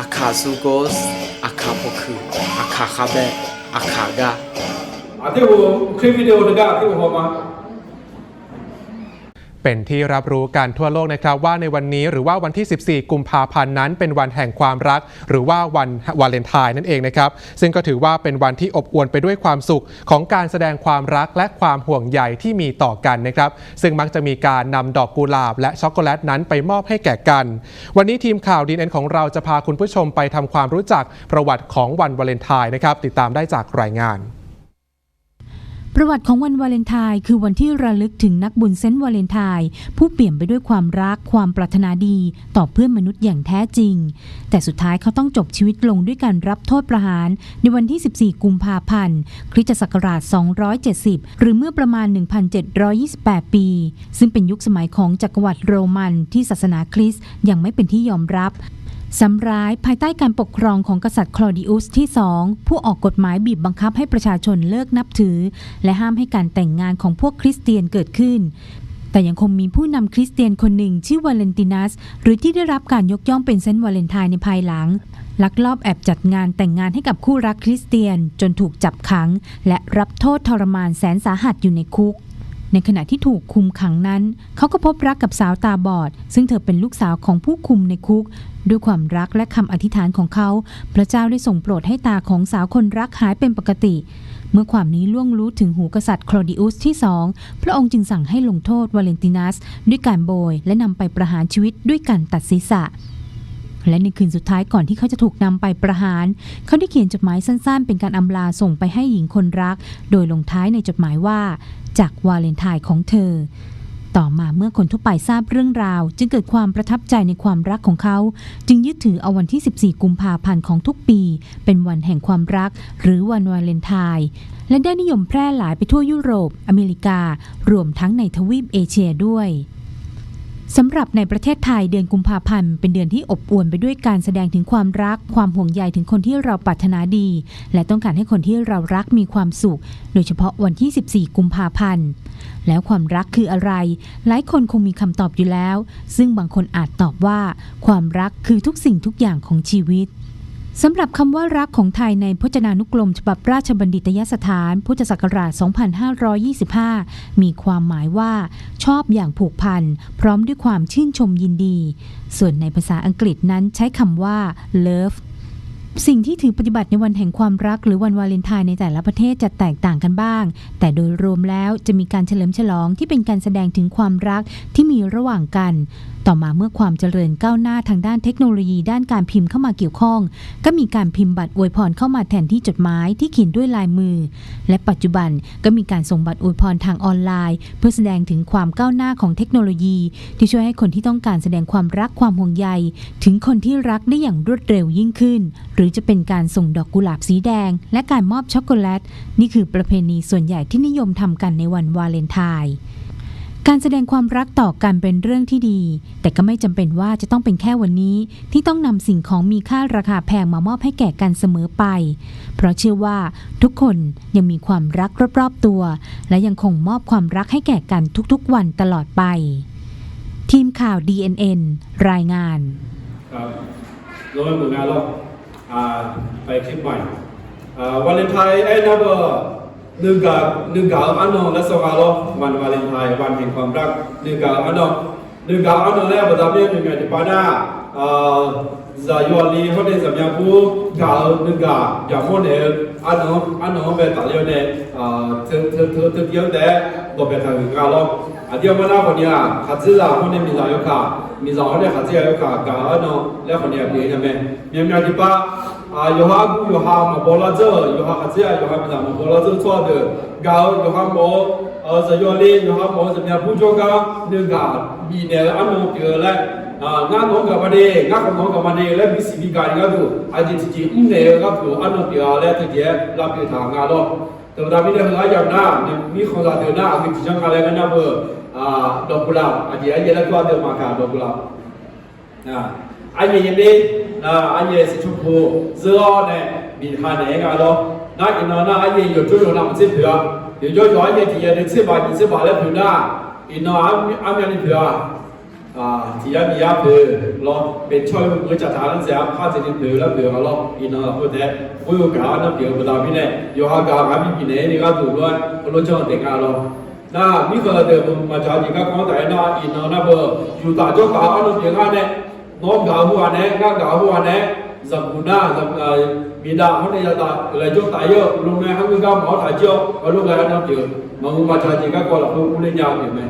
Akasugos, Akapoku, Akakabe, Akaga. ที่ผมคลิปวิดีโอนึงที่ผมมาเป็นที่รับรู้กันทั่วโลกนะครับว่าในวันนี้หรือว่าวันที่ 14 กุมภาพันธ์นั้นเป็นวันแห่งความรักหรือว่าวันวาเลนไทน์นั่นเองนะครับซึ่งก็ถือว่าเป็นวันที่อบอวลไปด้วยความสุขของการแสดงความรักและความห่วงใยที่มีต่อกันนะครับซึ่งมักจะมีการนำดอกกุหลาบและช็อกโกแลตนั้นไปมอบให้แก่กันวันนี้ทีมข่าว DNN ของเราจะพาคุณผู้ชมไปทำความรู้จักประวัติของวันวาเลนไทน์นะครับติดตามได้จากรายงานประวัติของวันวาเลนไทน์คือวันที่ระลึกถึงนักบุญเซนต์วาเลนไทน์ผู้เปี่ยมไปด้วยความรักความปรารถนาดีต่อเพื่อนมนุษย์อย่างแท้จริงแต่สุดท้ายเขาต้องจบชีวิตลงด้วยการรับโทษประหารในวันที่ 14 กุมภาพันธ์คริสตศักราช 270 หรือเมื่อประมาณ 1,728 ปีซึ่งเป็นยุคสมัยของจักรวรรดิโรมันที่ศาสนาคริสต์ยังไม่เป็นที่ยอมรับซ้ำร้ายภายใต้การปกครองของกษัตริย์คลอดิอุสที่ 2ผู้ออกกฎหมายบีบบังคับให้ประชาชนเลิกนับถือและห้ามให้การแต่งงานของพวกคริสเตียนเกิดขึ้นแต่ยังคงมีผู้นำคริสเตียนคนหนึ่งชื่อวาเลนตินัสหรือที่ได้รับการยกย่องเป็นเซนต์วาเลนไทน์ในภายหลังลักลอบแอบจัดงานแต่งงานให้กับคู่รักคริสเตียนจนถูกจับขังและรับโทษทรมานแสนสาหัสอยู่ในคุกในขณะที่ถูกคุมขังนั้นเขาก็พบรักกับสาวตาบอดซึ่งเธอเป็นลูกสาวของผู้คุมในคุกด้วยความรักและคำอธิษฐานของเขาพระเจ้าได้ทรงโปรดให้ตาของสาวคนรักหายเป็นปกติเมื่อความนี้ล่วงรู้ถึงหูกษัตริย์คลอดิอุสที่ 2พระองค์จึงสั่งให้ลงโทษวาเลนตินัสด้วยการโบยและนำไปประหารชีวิตด้วยการตัดศีรษะและในคืนสุดท้ายก่อนที่เขาจะถูกนำไปประหารเขาได้เขียนจดหมายสั้นๆเป็นการอำลาส่งไปให้หญิงคนรักโดยลงท้ายในจดหมายว่าจากวาเลนไทน์ของเธอต่อมาเมื่อคนทั่วไปทราบเรื่องราวจึงเกิดความประทับใจในความรักของเขาจึงยึดถือเอาวันที่ 14 กุมภาพันธ์ของทุกปีเป็นวันแห่งความรักหรือวันวาเลนไทน์และได้นิยมแพร่หลายไปทั่วยุโรปอเมริการวมทั้งในทวีปเอเชียด้วยสำหรับในประเทศไทยเดือนกุมภาพันธ์เป็นเดือนที่อบอวลไปด้วยการแสดงถึงความรักความห่วงใยถึงคนที่เราปรารถนาดีและต้องการให้คนที่เรารักมีความสุขโดยเฉพาะวันที่ 14 กุมภาพันธ์แล้วความรักคืออะไรหลายคนคงมีคำตอบอยู่แล้วซึ่งบางคนอาจตอบว่าความรักคือทุกสิ่งทุกอย่างของชีวิตสำหรับคำว่ารักของไทยในพจนานุกรมฉบับราชบัณฑิตยสถานพุทธศักราช 2525 มีความหมายว่าชอบอย่างผูกพันพร้อมด้วยความชื่นชมยินดีส่วนในภาษาอังกฤษนั้นใช้คำว่า loveสิ่งที่ถือปฏิบัติในวันแห่งความรักหรือวันวาเลนไทน์ในแต่ละประเทศจะแตกต่างกันบ้างแต่โดยรวมแล้วจะมีการเฉลิมฉลองที่เป็นการแสดงถึงความรักที่มีระหว่างกันต่อมาเมื่อความเจริญก้าวหน้าทางด้านเทคโนโลยีด้านการพิมพ์เข้ามาเกี่ยวข้องก็มีการพิมพ์บัตรอวยพรเข้ามาแทนที่จดหมายที่เขียนด้วยลายมือและปัจจุบันก็มีการส่งบัตรอวยพรทางออนไลน์เพื่อแสดงถึงความก้าวหน้าของเทคโนโลยีที่ช่วยให้คนที่ต้องการแสดงความรักความห่วงใยถึงคนที่รักได้อย่างรวดเร็วยิ่งขึ้นหรือจะเป็นการส่งดอกกุหลาบสีแดงและการมอบช็อกโกแลตนี่คือประเพณีส่วนใหญ่ที่นิยมทำกันในวันวาเลนไทน์การแสดงความรักต่อกันเป็นเรื่องที่ดีแต่ก็ไม่จำเป็นว่าจะต้องเป็นแค่วันนี้ที่ต้องนำสิ่งของมีค่าราคาแพงมามอบให้แก่กันเสมอไปเพราะเชื่อว่าทุกคนยังมีความรักรอบๆตัวและยังคงมอบความรักให้แก่กันทุกๆวันตลอดไปทีมข่าว DNN รายงานครับโดยหมู่งานเราไปคลิปใหม่วาเลนไทน์นับหนึ่งกับอันนองและสองอันเราวันวาเลนไทน์วันแห่งความรักหนึ่งกับอันนองแล้วประดับเนี่ยหนึ่งกับที่ปานาจะยอลีเขาเนี่ยจะมีผู้กับหนึ่งกับอย่างพวกเนี่ยอันนองเป็นตาเลี้ยงเนี่ยเธอเดียวแต่ตัวเป็นทางงานเราเดียวมาหน้าคนนี้ขัดเสื้อคนนี้มีสายยกขามีสาวเนี่ยขัดเสื้อยกขากับอันนองแล้วคนนี้เป็นยังไงมีที่ป้า有哈古有哈嘛波拉这有哈这有哈么子嘛波拉这错的高有哈么这有哩有哈么怎么样不做高那个比呢安农比来俺农干嘛的俺个农干嘛的来比西比干个都还得自己呢个都安农比来自己拉比他俺咯แต่ตอนนี้เราอยากหน้ามีคนเราเดินหน้าคือจังอะไรกันนะเบอร์ดอกกุหลาบอาจจะยังเล่นตัวเดิมมาค่ะดอกกุหลาบอันนี้ยังไม่อันนี้สิชุบผู้เสื้อเนี่ยมีขนาดไหนกันล่ะ那因为那อันนี้有就有那么些票有就有อันนี้ที่ยังได้10 บาท20 บาทแล้ว票นะ因为อันนี้票ที่ยันยาเพื่อเราเป็นช่วยมือจัดฐานนั้นเสียผ้าจะดิ้นเพื่อแล้วเพื่อเราอินเราพูดแต่ผู้อยู่กลางนั้นเพื่อบุตรพี่เนี่ยอยู่ห่างกลางกับพี่เนี่ยนี่ก็ถูกด้วยเราจะเด็กเราน่ามีคนเดิมมาจากที่ก็ของแต่น่าอินเราเบอร์อยู่ต่างจังหวัดอันนั้นเพียงแค่เนี่ยน้องกาวหัวเนี่ยก็กาวหัวเนี่ยจับกุน่าจับมีดาเขาเนี่ยจะอะไรจุดตายเยอะลุงแม่เขาคือก็หมอถ่ายเจ้าเขาลุงแม่นั่นเดียวมาจากที่ก็เราผู้เล่นยาวอยู่ไหม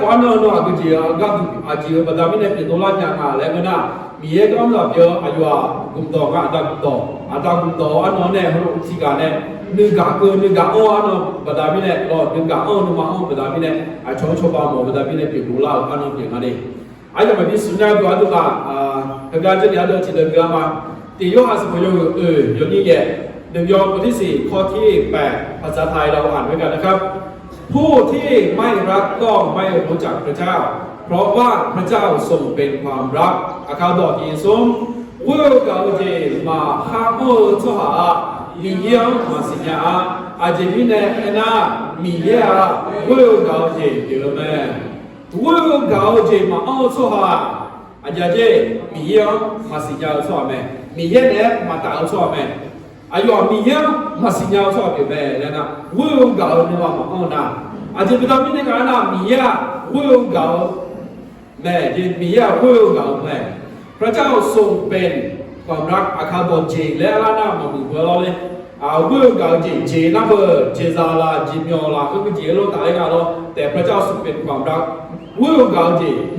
ความนั้นเราก็จีก็อาจีบัดามิเนี่ยเป็นตัวละอย่างอะไรก็น่ามีเอกอันดับเยอะอายุกุมโตก็อันดับกุมโตอันนั้นเนี่ยเขาที่การเนี่ยนึกก็คือนึกก็อันนั้นบัดามิเนี่ยเรานึกก็นึกมาบัดามิเนี่ยชงบ้าหมอบัดามิเนี่ยเป็นตัวละอันนั้นเป็นอะไรอาจจะไม่พิสูจน์ได้ตัวตัวการจะเรียนรู้ที่เดิมกันมาที่ย้อนสมัยย้อนนี้แย่หนึ่งย้อนบทที่4ข้อที่8ภาษาไทยเราอ่านไว้กันนะครับผู้ที่ไม่รักก็ไม่รู้จักพระเจ้าเพราะว่าพระเจ้าทรงเป็นความรักอาคาดอกยินสมเวลกาเจมาฮาโมทหามีเยี่ยมมาสิญาอาจจะมีเนน่ามีเยี่ยเวลกาเจเดือแม่เวลกาเจมาเอาทหาอาจจะเจมีเยี่ยมมาสิญาทหาแม่มีเยี่ยเนี่ยมาตาทหาแม่อายุมีเยอะมาสิญญาชอบอยู่แม่แล้วนะวิวเก่าเนี่ยว่ามาเอาหน้าอาจจะเป็นตอนนี้การน่ะมีเยอะวิวเก่าแม่จะมีเยอะวิวเก่าแม่พระเจ้าทรงเป็นความรักอาคาบเจและละน้ามาบุกเราเลยวิวเก่าเจนับเบอร์เจซาลาเจมิโอลาก็คือเจโลตายกันแล้วแต่พระเจ้าทรงเป็นความรักวิวเก่า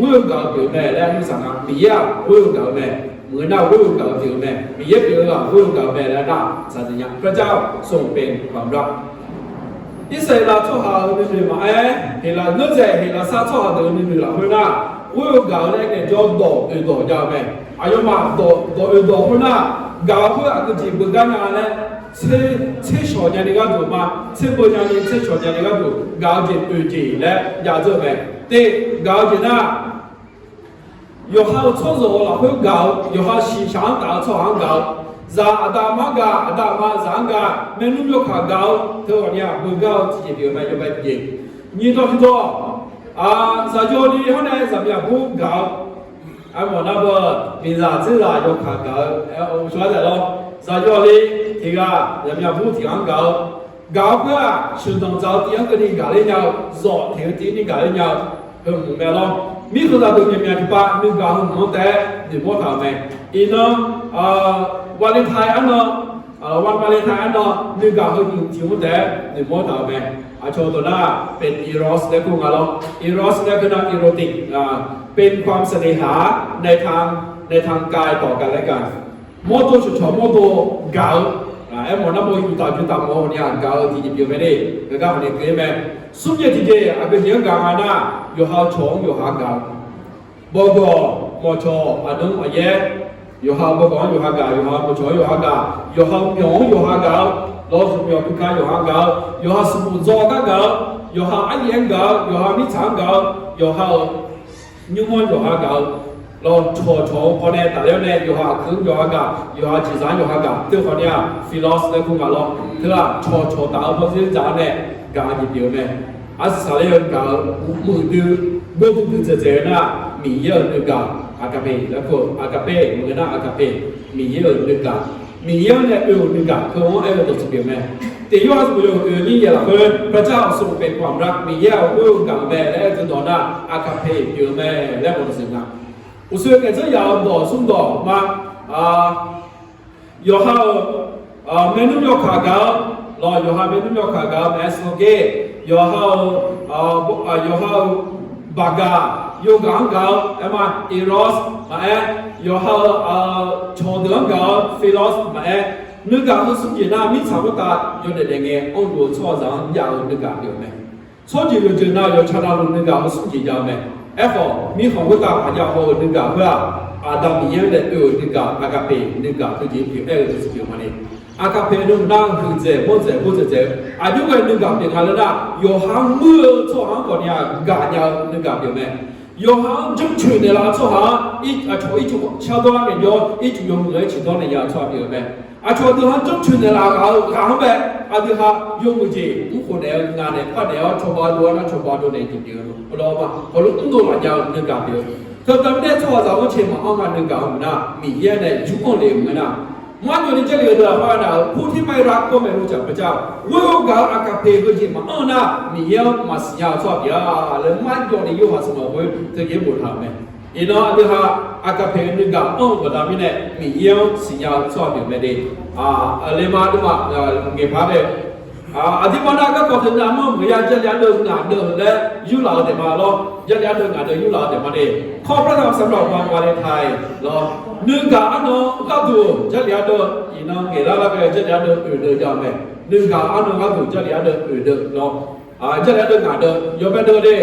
วิวเก่าอยู่แม่และที่สั่งมีเยอะวิวเก่าแม่เหมือนเราวิวเก่าเดียวแม่มีเยอะเยอะวิวเก่าแม่และได้สัญญาพระเจ้าทรงเป็นความรักอิสราเอลทั่วหาไม่มีมาเฮลาเนื้อใจเฮลาซาทั่วหาเดินไม่มีละเพราะน่ะวิวเก่าเนี่ยจะโดดยาวแม่อายุมาโดเพราะน่ะเก่าเพื่อก็จีบกันงานเนี่ยเชื่อชอบอย่างนี้ก็ถูกมาเชื่อบุญอย่างนี้เชื่อชอบอย่างนี้ก็ถูกเก่าจีและอยากจะแม่แต่เก่าจีน่ะ有好操作了会搞，有好市场大操行搞，在阿达玛个阿达玛上个，没弄有看搞，他话呢不搞自己表妹就白变，你多是多，在家里后来怎么样不搞，我那个平常自然有看搞，我说的咯，在家里这个怎么样不提行搞，搞个是当早点个你搞的了，早听听你搞的了，很明白咯。มีคนเราตัวเมียที่ป้ามีการหุ่นหัวแต่เดี๋ยวพ่อถามไหมอีน้องวาเลนไทน์อันน้องวันวาเลนไทน์อันน้องมีการหุ่นที่หัวแต่เดี๋ยวพ่อถามไหมโชว์ตัวหน้าเป็นอีโรสและกุ้งอะไรอีโรสและก็นักอีโรติกเป็นความเสน่หาในทางกายต่อกันและกันโมโตชุดชอบโมโตเกาหมอน้ำโมอยู่ต่างโมเนี่ยเกาที่จะเปลี่ยนไม่ได้แล้วก็มันเกิดไหมสุดยอดที่เดียอาเป็นยังกางน่ะอยู่หาชงอยู่หากาบอกว่าหมอชออันนั้นอะไรอยู่หาบอกว่าอยู่หากาอยู่หาหมอชออยู่หากาอยู่หาหยองอยู่หากาเราสมัยพิการอยู่หากาอยู่หาสมุนโจกากาอยู่หาอันยังกาอยู่หามิจฉากาอยู่หายุ่งมันอยู่หากาเราชอพอเนี่ยแต่แล้วเนี่ยอยู่หาคืนอยู่หากาอยู่หาจีซันอยู่หากาเจ้าคนเนี่ยฟิลอสเนี่ยคุณมาเราเธอชอตาเพราะสิ่งจานเนี่ยการยิบเดียวเนี่ยอาศัยการมือดื้อมือดื้อเจ๊น่ะมีเยอะนึกอะอากาเป้แล้วก็อากาเป้มือน่ะอากาเป้มีเยอะนึกอะมีเยอะเนี่ยนึกอะคือว่าตัวสุดเดียวแม่แต่ย้อนไปนี่อย่างละคนพระเจ้าทรงเป็นความรักมีเยอะกับแม่และตัวต่อหน้าอากาเป้เยอะแม่และคนสิ่งนั้นอุตส่าห์แค่จะยาวต่อสุ่มต่อมา有好没那么卡高，然后有好没那么卡高，没什么给，有好有好巴嘎，有港高，哎嘛，Eros 嘛哎，有好乔德高，Philos 嘛哎，那个都是越南米差不多，有的人哎，欧洲超市也有那个有没？超级有就那有查到那个都是几家没？哎好，米韩国大大家好那个是吧？อาดามีอย่างเดียวนึกกับอากาเปนึกกับคือจีบผิวคือสิบมาเนี่ยอากาเปนู่นนั่งคือเจ็บพูดเจ็บอายุกันนึกกับเป็นอะไรนะโยฮังมือช่วงก่อนเนี่ยกาเนี่ยนึกกับเป็นไหมโยฮังจุดชื่อเนี่ยละช่วงอีช่วงชาวตัวนั้นเนี่ยอีจุดยงเลยชิดตัวเนี่ยช่วงเป็นไหมช่วงตัวนั้นจุดชื่อเนี่ยละเขาแบบที่เขายงมือจีบคนเนี่ยงานเนี่ยพันเนี่ยชาวบ้านตัวนั้นชาวบ้านตัวเนี่ยจีบเดียวเราว่าเขาลุกตัวละยาวนึกกับเป็นเธ ก็ตอนนี้ชั่วสาวเชื่อมาเอางานหนึ่งกับมันนะมีเยอะเนี่ยยุ่งเลยมันนะมันอยู่ในเจริญเราว่านะผู้ที่ไม่รักก็ไม่รู้จักพระเจ้าวิวกาอากาเพก็ยิ่งมาเอานะมีเยอะมาสิยาวชอบยาแล้วมันอยู่ในยุคสมัยวิจะเยอะบุญทำไหมอีน้องอันนี้ฮะอากาเพนึงกับเอาแบบนั้นเนี่ยมีเยอะสิยาวชอบอยู่ไม่ได้เลยมาดูว่าเก็บภาพเลยอธิบายก็ก็ถึงน้ำมันอยากจะยันเดินงานเดินและยุลาเดี๋ยวมาล้อยันเดินงานเดินยุลาเดี๋ยวมาเด้ข้อพระธรรมสำหรับวันวาเลนไทน์ล้อหนึ่งกับอันนั้นก็ดูจะยันเดินอีน้องเกล้าแล้วก็จะยันเดินอื่นเดินยาวไหมหนึ่งกับอันนั้นก็ดูจะยันเดินอื่นเดินล้อจะยันเดินงานเดินยกไปเดินเด้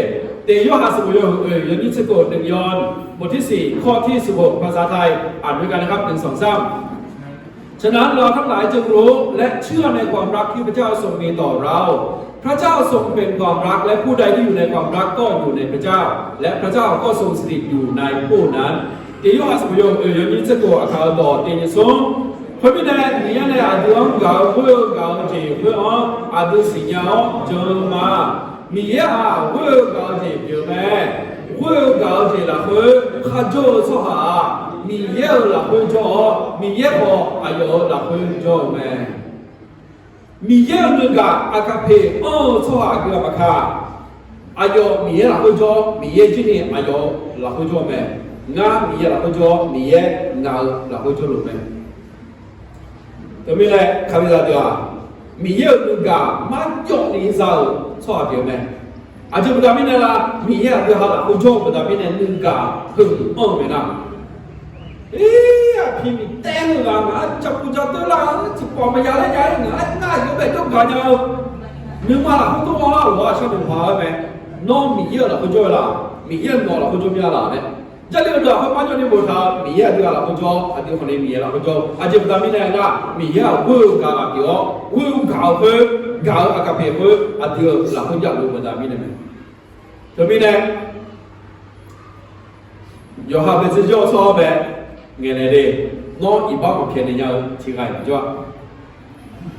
แต่ยกหาสมุยอย่างนี้สะกดหนึ่งย้อนบทที่4ข้อที่16ภาษาไทยอ่านด้วยกันนะครับ1 2 3ฉะนั้นเราทั้งหลายจึงรู้และเชื่อในความรักที่พระเจ้าทรงมีต่อเราพระเจ้าทรงเป็นความรักและผู้ใดที่อยู่ในความรักก็อยู่ในพระเจ้าและพระเจ้าก็ทรงสถิตอยู่ในผู้นั้นเดี๋ยวอาสมโยมอย่างนี้จะโกอาคาบอดเดี๋ยวส่งพระบิดามีอะไรอาดุงกาเพื่อกาเจเพื่ออาดุสิญญาเจมามีอะไรเพื่อกาเจเยอะแม่เพื่อกาเจละเพื่อข้าโจสหามีเยอะละเพื่อโจมีเยอะพออายุละเพื่อโจแม่มีเยอะหนึ่งกับอากาเพสหาเกี่ยวกับข้าอายุมีเยอะละเพื่อโจมีเยอะจริงอายุละเพื่อโจแม่งามีเยอะละเพื่อโจมีเยอะงาละเพื่อโจลูกแม่ตัวมีอะไรคำนี้เดียวมีเยอะหนึ่งกับมันจบในสาวสหาเกี่ยวแม่อาจจะประดามินละมีเยอะเดียวละเพื่อโจประดามินหนึ่งกับพึ่งแม่นะพี่มีเต้นหลังจับกูจับตัวหลังจับปอมายาเลยยายง่ายง่ายก็แบบต้องการเอานึกมาละคุณต้องว่าหรือว่าชอบเป็นพาไหมน้องมีเยอะละคุณจ่อยละมีเยอะน้องละคุณจ่อยมีอะไรเนี่ยจะเรียกว่าเขาปั้นจนในบททามีเยอะเดียวละคุณจ่อยอันนี้คนนี้มีเยอะละคุณจ่อยอาจจะเป็นตามนี้นะนะมีเยอะวิวกาลาเดียววิวกาเพื่อกาอากาเพื่ออันเดียวละคุณจ่อยรู้เป็นตามนี้นะตัวนี้เนี่ยยอมเป็นสิ่งที่ชอบแบบเงี้ยเลยน้องอีบ้ามาเพียรในยาวที่ไงจ้ะ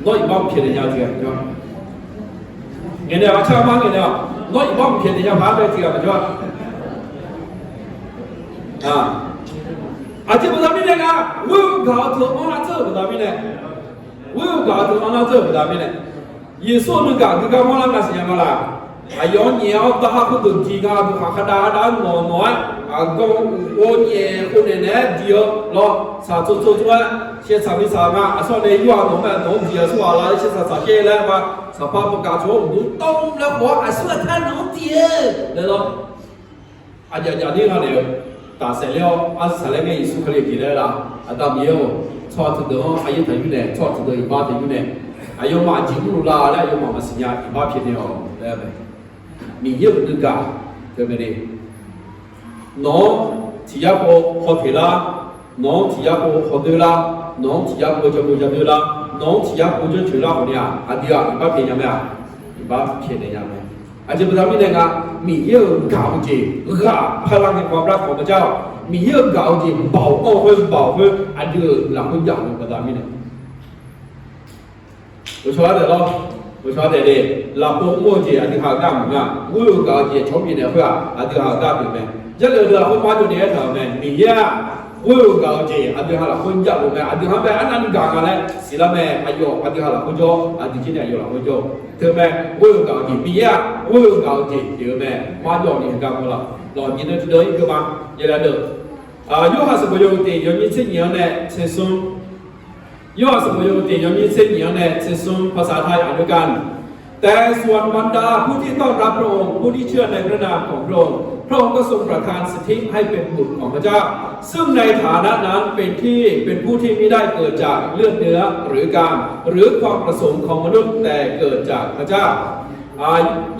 น้องอีบ้ามาเพียรในยาวที่ไงจ้ะเงี้ยว่าชาวบ้านเงี้ยน้องอีบ้ามาเพียรในยาวพาไปที่ไงจ้ะอาจจะไม่ทำไม่ได้นะวิวกาตัวอันนั้นเจอไม่ทำไม่ได้วิวกาตัวอันนั้นเจอไม่ทำไม่ได้ยิ่งส่วนนึงก็คือว่าเราสิ่งอะไรอายุเนี้ยตาคุณดูจีก้าดูข้าด้านน้อยก็วันนี้คนเนี่ยเดียวรอสาวตัวเชื่อสามีสามาส่วนในยุคน้องเดียวส่วนอะไรเชื่อสาวเชื่อแล้วว่าสภาพประกาศช่วงดูต้มแล้วบอกส่วนท่านน้องเดียวแล้วเนาะอย่างนี้เขาเนี่ยตาเสร็จแล้วสารเงี้ยสุขเลยกี่ได้ละตามเยอะชอบถึงเดิมอายุถึงอยู่เนี่ยชอบถึงเดิมอีบ้าถึงอยู่เนี่ยอายุมาจิ้มรูลาแล้วอายุมาสัญญาอีบ้าเพี้ยนเนี่ยได้ไหมมีเยอะนึกกันเท่านั้นเองน้องที่อยากพอเทล่าน้องที่อยากพอเดล่าน้องที่อยากพอจะพูดจะเดล่าน้องที่อยากพอจะช่วยล่าคนเนี้ยอันเดียวอีบ้าเพี้ยนยังไงอีบ้าเพี้ยนยังไงอาจจะเป็นทำให้เนี่ยมีเยอะเก่าจริงพลังแห่งความรักของพระเจ้ามีเยอะเก่าจริงเบาอันเดียวหลังคนอยากเป็นทำให้เนี่ย我说的咯，我说的嘞，那不我姐啊，你好干么啊？我有搞姐छो比的会啊，你好干么没？这个的我妈就那头没，你呀，我有搞姐，你好了婚嫁了没？你好没？俺那干啥嘞？是了没？哎呦，你好了婚嫁，你今年有了婚嫁，对没？我有搞姐，你呀，我有搞姐，对没？妈叫你干么了？老你能知道一个吗？也来的，有还是不有的？有你这样的轻松。ยอดสมุยติยังมีเส้นเหนียวแน่เส้นซุ่มภาษาไทยอ่านด้วยกันแต่ส่วนบรรดาผู้ที่ต้อนรับพระองค์ผู้ที่เชื่อในพระนามของพระองค์พระองค์ก็ทรงประทานสิทธิให้เป็นบุตรของพระเจ้าซึ่งในฐานะนั้นเป็นผู้ที่ไม่ได้เกิดจากเลือดเนื้อหรือการหรือความประสงค์ของมนุษย์แต่เกิดจากพระเจ้า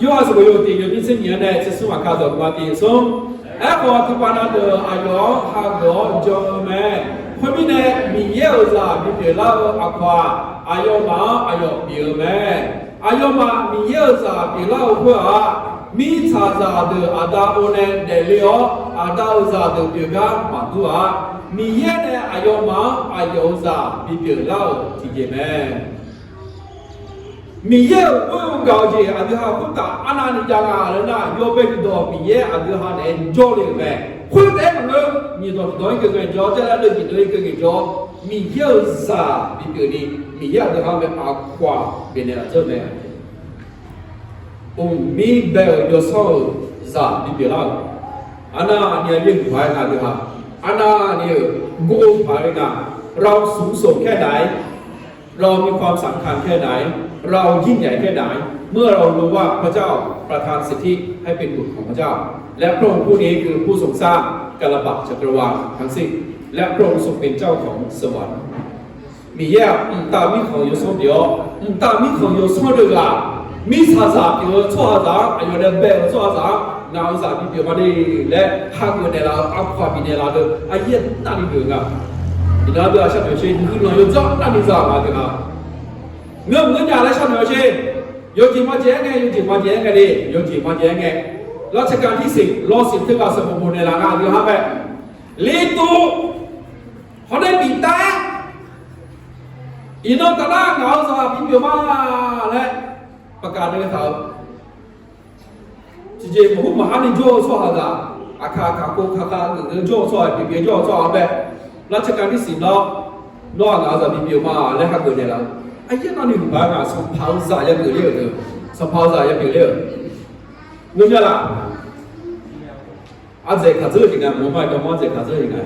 ยอดสมุยติยังมีเส้นเหนียวแน่เส้นซุ่มอาคาดอกมาตีซุ่มแอปพอที่ปานาเดออายอฮากอจอแม่คนนี้เนี่ยมีเยอะจ้ะมีเปล่าอัควาอายมาอายเปลี่ยนแม่อายมามีเยอะจ้ะเปล่าเพื่อมีชาจ้ะเดออาดาโอเนเดลิโออาดาจ้ะเดอเปลี่ยนกันมาดูมีเยอะเนี่ยอายมาอายจ้ะมีเปล่าที่เจแม่มีเยอะว่าเก่าเจอันนี้ฮะคุณตาอันนั้นยังอะไรนะโยเบกิโดมีเยอะอันนี้ฮะเนี่ยโจเลยแม่混在门口，你到一个人家，再来到一个人家，米有啥比别的米要的他们阿花别的这么样，米白有啥比别的，อันนั้นเนี่ยยิ่งภายในด้วยครับอันนั้นเนี่ยโกงภายในเราสูงส่งแค่ไหนเรามีความสำคัญแค่ไหนเรายิ่งใหญ่แค่ไหนเมื่อเรารู้ว่าพระเจ้าประทานสิทธิให้เป็นบุตรของพระเจ้าและพระองค์ผู้นี้คือผู้ทรงสร้างกาลบักจักรวาลทั้งสิ้นและพระองค์ทรงเป็นเจ้าของสวรรค์มีแยกตามีของอยู่สองเดียวตามีของอยู่สองเดียวกันมีสาสาอยู่ชั่วสาอายุเดิมเบลชั่วสานาอุตสาหพิบาลีและฮักเงินเราอัพความบินเราเดอไอ้เหี้ยนั่นนี่เดือดอ่ะอีนั่นเดือดฉันเดี๋ยวเช่นคือเราอยู่จ้องนั่นนี่จ้ามาเดือดเงื่อนยาและฉันเดี๋ยวเช่นโยจิมาเจ๊งไงโยจิมาเจ๊งไงดิโยจิมาเจ๊งไงรัชกาลที่10รอ10ถึงกับสมบูรณ์ในหลังงานเดือดฮะแบบลีตูเขาได้ปีตาอีน้องตาล่าเงาสาพิบาและประกาศในข่าวจริงๆผมมาหาในโจ้ช่วยอะไรอาคาโกคาโจ้ช่วยปีโจ้ช่วยอะไรรัชกาลที่10แล้วน้องอาจจะปีมาและฮักเกิดเนี่ยแล้วไอ้ยันนั่นนี่บ้านอ่ะสมภาวะยังเกิดเรื่องเดิมสมภาวะยังเกิดเรื่องเงินยังล่ะอาจจะขาดเรื่องยังไงผมไม่ต้องมาจะขาดเรื่องยังไง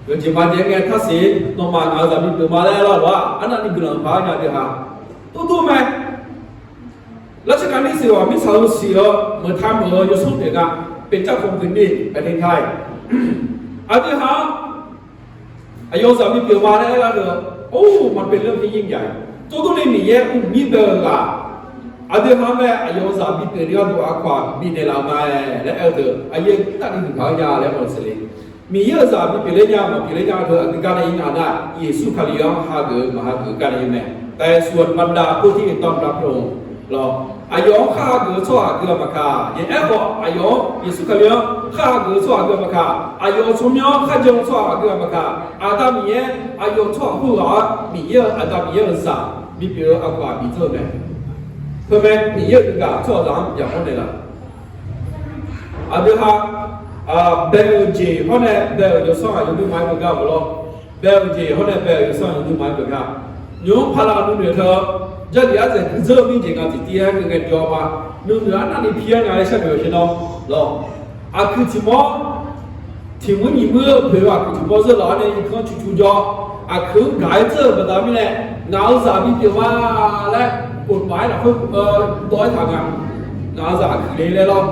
เงินจีบยังไงถ้าสิน้องมาอาจจะปีมาแล้วหรอวะอันนั้นนี่เกิดบ้านเนี่ยเดี๋ยวฮะตู้ไหมรัชกาลที่4ว่ามิสาวเสียเมื่อทำอยู่สุดเด็กอ่ะเป็นเจ้าของพื้นดินประเทศไทยอันที่ห้าอายุสามีเปลี่ยนมาได้แล้วเด้อโอ้มันเป็นเรื่องที่ยิ่งใหญ่ตัวนี้มีแย่มีเบลล์อ่ะอันที่ห้าแม่อายุสามีเปลี่ยนเรื่องตัวความมีในเรามาและเอลเดอร์อายุตั้งแต่ถึงเขายาและหมดสิมีเยอะสามีเปลี่ยนยามาเปลี่ยนยาเธออันการยิงอ่ะนะเยซูคาริยาฮาเกอร์มาฮาเกอร์การยิงแม่แต่ส่วนบรรดาผู้ที่ต้อนรับพระองค์เราอายุข้าเกิดชั่วเกิดมาค่ะยังแอบบอกอายุยิสุขเลี้ยงข้าเกิดชั่วเกิดมาค่ะอายุชมยองข้าจงชั่วเกิดมาค่ะอาดามีเยอายุชั่วหัวมีเยอะอาดามีเยอะสักมีเปลือกกว่ามีเท่าไหร่เพื่อแม่มีเยอะกับชั่วร้างอย่างนั้นเลยล่ะอาเดี๋ยวฮะเบลจีเขาเนี่ยเบลอยู่ส่งอายุดูไม้เปลือกบ่ล่ะเบลจีเขาเนี่ยเบลอยู่ส่งอายุดูไม้เปลือกยงพลานุเนี่ยเธอ这里啊，在这面前啊，是第二个叫嘛，侬那里偏啊，啥东西喏，喏，啊，去什么？听闻你们陪话，去什么是哪里？你看去出家，啊，去改这不达咪嘞，熬啥咪叫嘛嘞？กฎหมายนะต่อยทางอ่ะงาจะคือเลยแล้ว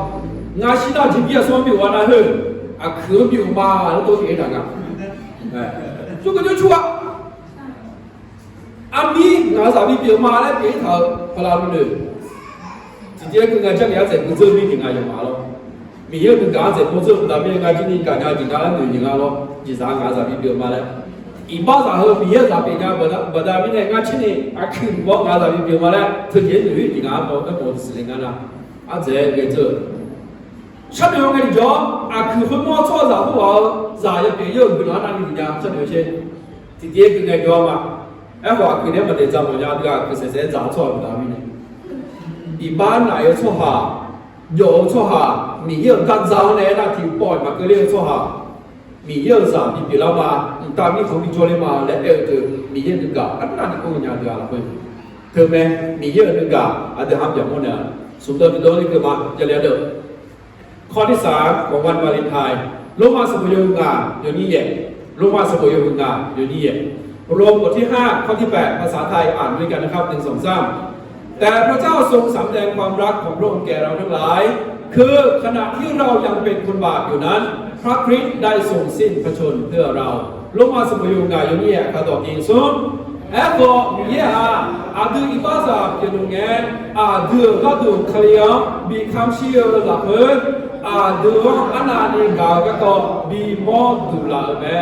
งาชีน่าจะเบี้ยซ้อมอยู่วันนั้นเฮ้ยอ่ะคืออยู่มาแล้วตัวเองทางอ่ะจุกจะชัวอามีงาสามีเปียมาแล้วเปียเขาพลาดเลยทีเดียวคืองานจังยาเสร็จก็เจอมีถึงงานยังมาแล้วมีเยอะคืองานเสร็จพอเจอแต่ไม่งานที่นี่การงานจริงงานแล้วหนึ่งยังงานแล้วจีสางานสามีเปียมาแล้วอีบ้าสาเหตุมีเยอะสามีงานบ่ได้ไม่ได้งานที่นี่อาคืนบอกงานสามีเปียมาแล้วเธอเย็นอยู่ที่งานบอกก็บอกสิ่งนั้นนะอาเจ๊เกิดเจอฉันไม่รู้ไงจ๊อบอาคือคนมอชั่วสาวผู้ว่าสายเปียเยอะคือร้านนั้นนี่จ้ะฉันไม่ใช่ทีเดียวคือไงจ๊อบมาไอ้หัวคือเนี่ยมันเดี๋ยวจำมันยากด้วยคือเสียจ่าชั่วไม่ได้ไม่ได้อีบ้านไหนชั่วหา有错哈，มีเยอะกันจ้าเนี่ยนะที่ปล่อยมาก็เรียก错哈，มีเยอะสามปีแล้วมาตามนี้ของมีโจเลยมาและเอลเตอร์มีเยอะนึกอะอันนั้นก็ยังเดียวละเพื่อนเธอแม่มีเยอะนึกอะอันเดียวทำอย่างโมเนี่ยสุดท้ายที่โดนนี่คือมาจะเรียกเด้อข้อที่3ของวันวาเลนไทน์โรมาสมุยงาอยู่นี่เองโรมาสมุยงาอยู่นี่เองโรมบทที่5ข้อที่8ภาษาไทยอ่านด้วยกันนะครับ1 2 3แต่พระเจ้าทรงสำแดงความรักของพระองค์แก่เราทั้งหลายคือขณะที่เรายังเป็นคนบาปอยู่นั้นพระคริสต์ได้ทรงสิ้นพระชนม์เพื่อเราโรมาสมุยงาอยู่นี่ข้าต่อกินซุนแอบบอกมีอาดูอีบ้าซาเกี่ยวกับเงินอาดูก็ดูคลียงมีคำเชื่อหลักเพื่ออาดูอันนั้นกาก็มีมอดูลาแม่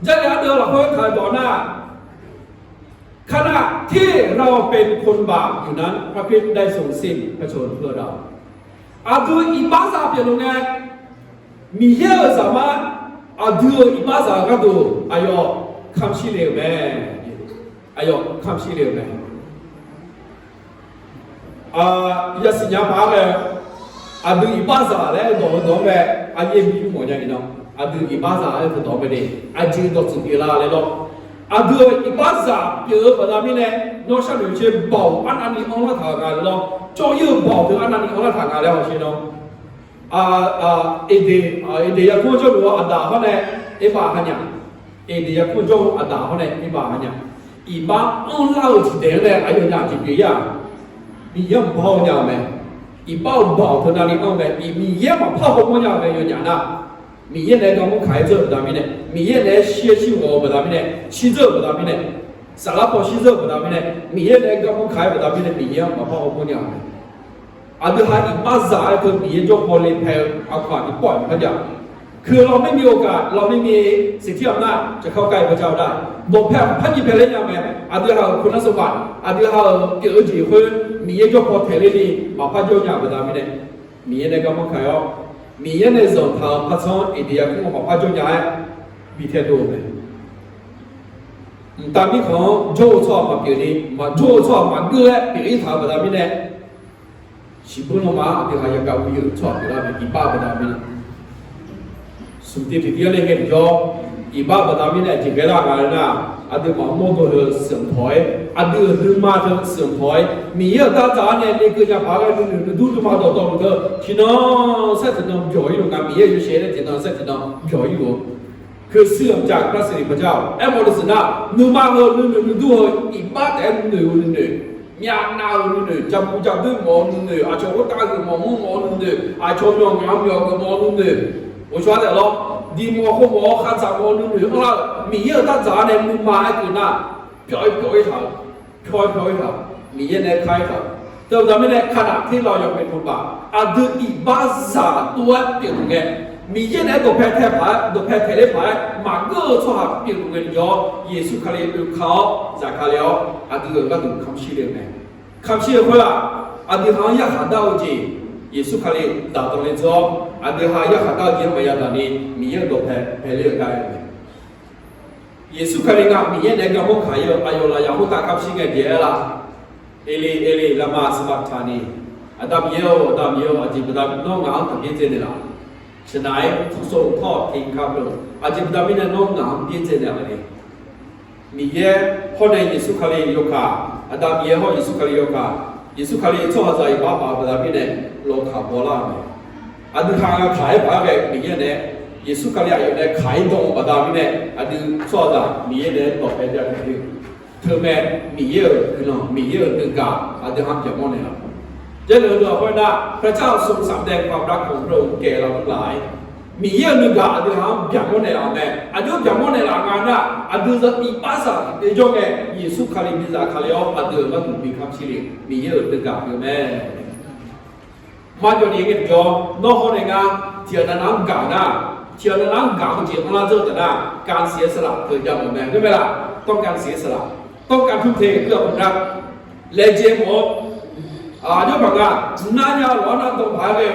จะอยากเดินหลักเพื่อถ่ายต่อหน้าขณะที่เราเป็นคนบาปอยู่นั้นพระคริสต์ได้ทรงสิ้นพระชนม์เพื่อเราอาดูอีบ้าซาเกี่ยวกับเงินมีเยอะสามารถอาดูอีบ้าซาก็ดูอายอคำชี้เร็วแม่อายอคำชี้เร็วแม่ยาสิญญาพาแม่อาดูอีบ้าซาแล้วโดนแม่ อาเยี่ยมยุ่งหมดอย่างนี้เนาะอาดูอีบ้าซาคือต่อไปเด็กอาจีดอกสุกีฬาเลยเนาะอาดูอีบ้าซาเยอะแบบนี้เนี่ยนอกจากอยู่เช่นบ่าวอันนี้เอาละทางกันเนาะโจยบ่าวถึงอันนี้เอาละทางกันแล้วใช่เนาะเอเดียคุณโจรู้ว่าอันดาเขาเนี่ยเอบ้าหันยังเอเดียคุณโจอันดาเขาเนี่ยเอบ้าหันยังอีบ้าเอาละที่เดี๋ยวเนี่ยอายุยังกี่ปีอ่ะมียังบ่าวยังไหมอีบ่าวถึงอันนี้เอาไหมมียังมาพ่อผมยังไหมอยู่ยังนะมีเย็นเลยก็มุ่งขายเจอแบบนี้เนี่ยมีเย็นเลยเชี่ยชิวแบบนี้เนี่ยชิเจอแบบนี้เนี่ยสารพัดชิเจอแบบนี้เนี่ยมีเย็นเลยก็มุ่งขายแบบนี้เนี่ยมีเย็นมาพ่อผมยังอันนี้หาอีบ้าจ่ายคือมีเย็นจบพอเลยแพ้เอาขวานอีปล่อยมันอย่างคือเราไม่มีโอกาสเราไม่มีสิทธิอำนาจจะเข้าใกล้พระเจ้าได้บอกแพ้พันยี่เพลย์ยังไงอันนี้หาคุณสมบัติอันนี้หาเกี่ยวกับจีคนมีเย็นจบพอเพลย์นี่มาพระเจ้าอย่างแบบนี้เนี่ยมีเย็นเลยก็มุ่งขายเอามีเย็นในส่วนทางพัฒนาอินเดียของพระเจ้าอย่างมีเท่าดูไหมตามที่เขาโจ้ชอบมาเกี่ยวนี้มาโจ้ชอบมาเกลือเกี่ยวกับทางแบบนี้เนี่ยชิบุโนมาที่เขาอยากเอาอยู่ชอบอยู่แล้วอีบ้าแบบนี้สุดที่ที่เรียกเห็นจออีบ้าแบบนี้เนี่ยจริงๆแล้วกันนะอันนี้มาโมโดเลยเสื่อมถอยอันนี้ดึงมาถึงเสื่อมถอยมีเยอะตาจานเนี่ยนี่คือจะพากันดูมาต่อๆเถอะที่น้องเสร็จน้องจ่อยอยู่กันมีเยอะอยู่เช่นที่น้องเสร็จน้องจ่อยอยู่คือเสื่อมจากพระสิริพระเจ้าเอ็มอลิสนะนูมาเฮนูดูอีบ้าแต่นูมีอันนานูจับผู้จับด้วยมอนูอาชอบตาคือมอมูนูอาชอบยองงามยองกับมอนู我说的咯，你莫和我看啥我女好了，米有大杂呢，你买一个飘一头，米也来开头，对不对？没来看啊，听老有没不吧？啊，都一把啥多变动的，米也来都拍台牌，都拍台的牌，马个错下变动的了，耶稣看了有考，咋看了？啊，这个那都看起了没？看起了回来，啊，你好像也看到的。耶稣看里打动了之后，安德哈要看到耶没有到你，米有都拍了该。耶稣看里啊，米有那个么看有，哎呦啦，然后打开心个节啦，埃里拉玛斯巴塔尼，啊，当有，啊，就不当弄硬特别真的啦，是哪一送套听卡不？啊，就不当面的弄硬变真的了哩。米耶后来耶稣看里有卡，啊，当耶后耶稣看里有卡。耶稣看里做在爸爸那边呢，罗卡波拉呢，啊，你看个开把个米耶呢，耶稣看里有呢开动把那边呢，啊，你做在米耶呢落在这里，特别米耶可能米耶那个啊，就喊什么呢？这个呢，会呢，พระเจ้าทรงสำแดงความรักของพระองค์แก่เราทั้งหลายมีเยอะนึงก็อาจจะทำอย่างโมเดลแม่อาจจะอย่างโมเดลงานน่ะอาจจะอีภาษาในช่วงนี้เยซูคาริมิซาคาริโออาจจะมาถึงปีคำชี้มีเยอะนึงก็แม่มาจนนี้กันจ่อนอกคนเองอ่ะเที่ยวนั้นกาน่ะเที่ยวนั้นกาเที่ยวนั้นเจอแต่น่ะการเสียสละเกิดจากแม่ใช่ไหมล่ะต้องการเสียสละต้องการทุ่มเทเพื่อคนรักเลเจมโอยกแบบว่าน่าจะร้อนน่าต้องพายเลย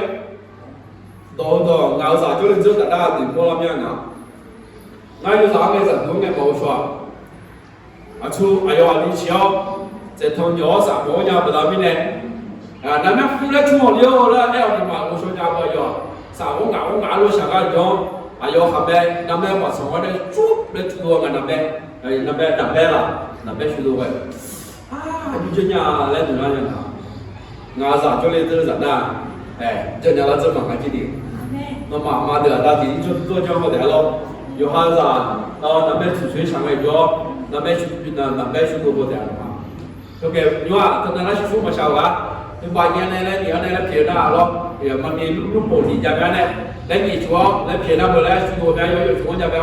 多熬啥就能做得到，你过了面啊？那有啥个人工的冇说？啊出哎呦你瞧，这同样啥我家不到面呢？啊，那边出来出我了了，哎呦你妈我说家伙哟，啥我熬了啥个样？哎呦后边那边我从我那做那做个那边，那边啦，那边去做个，啊，你这家来做哪样啊？熬啥就来做啥呐？哎，这家来做嘛还记得？那妈的，那弟就做这么的咯，有哈子啊，那边储水厂来做，那边去做过的嘛。OK，你话等那去做么小啊？你把年来，你要来骗他咯，也嘛你路跑题这边呢，来你说来骗他回来去做边有做这边，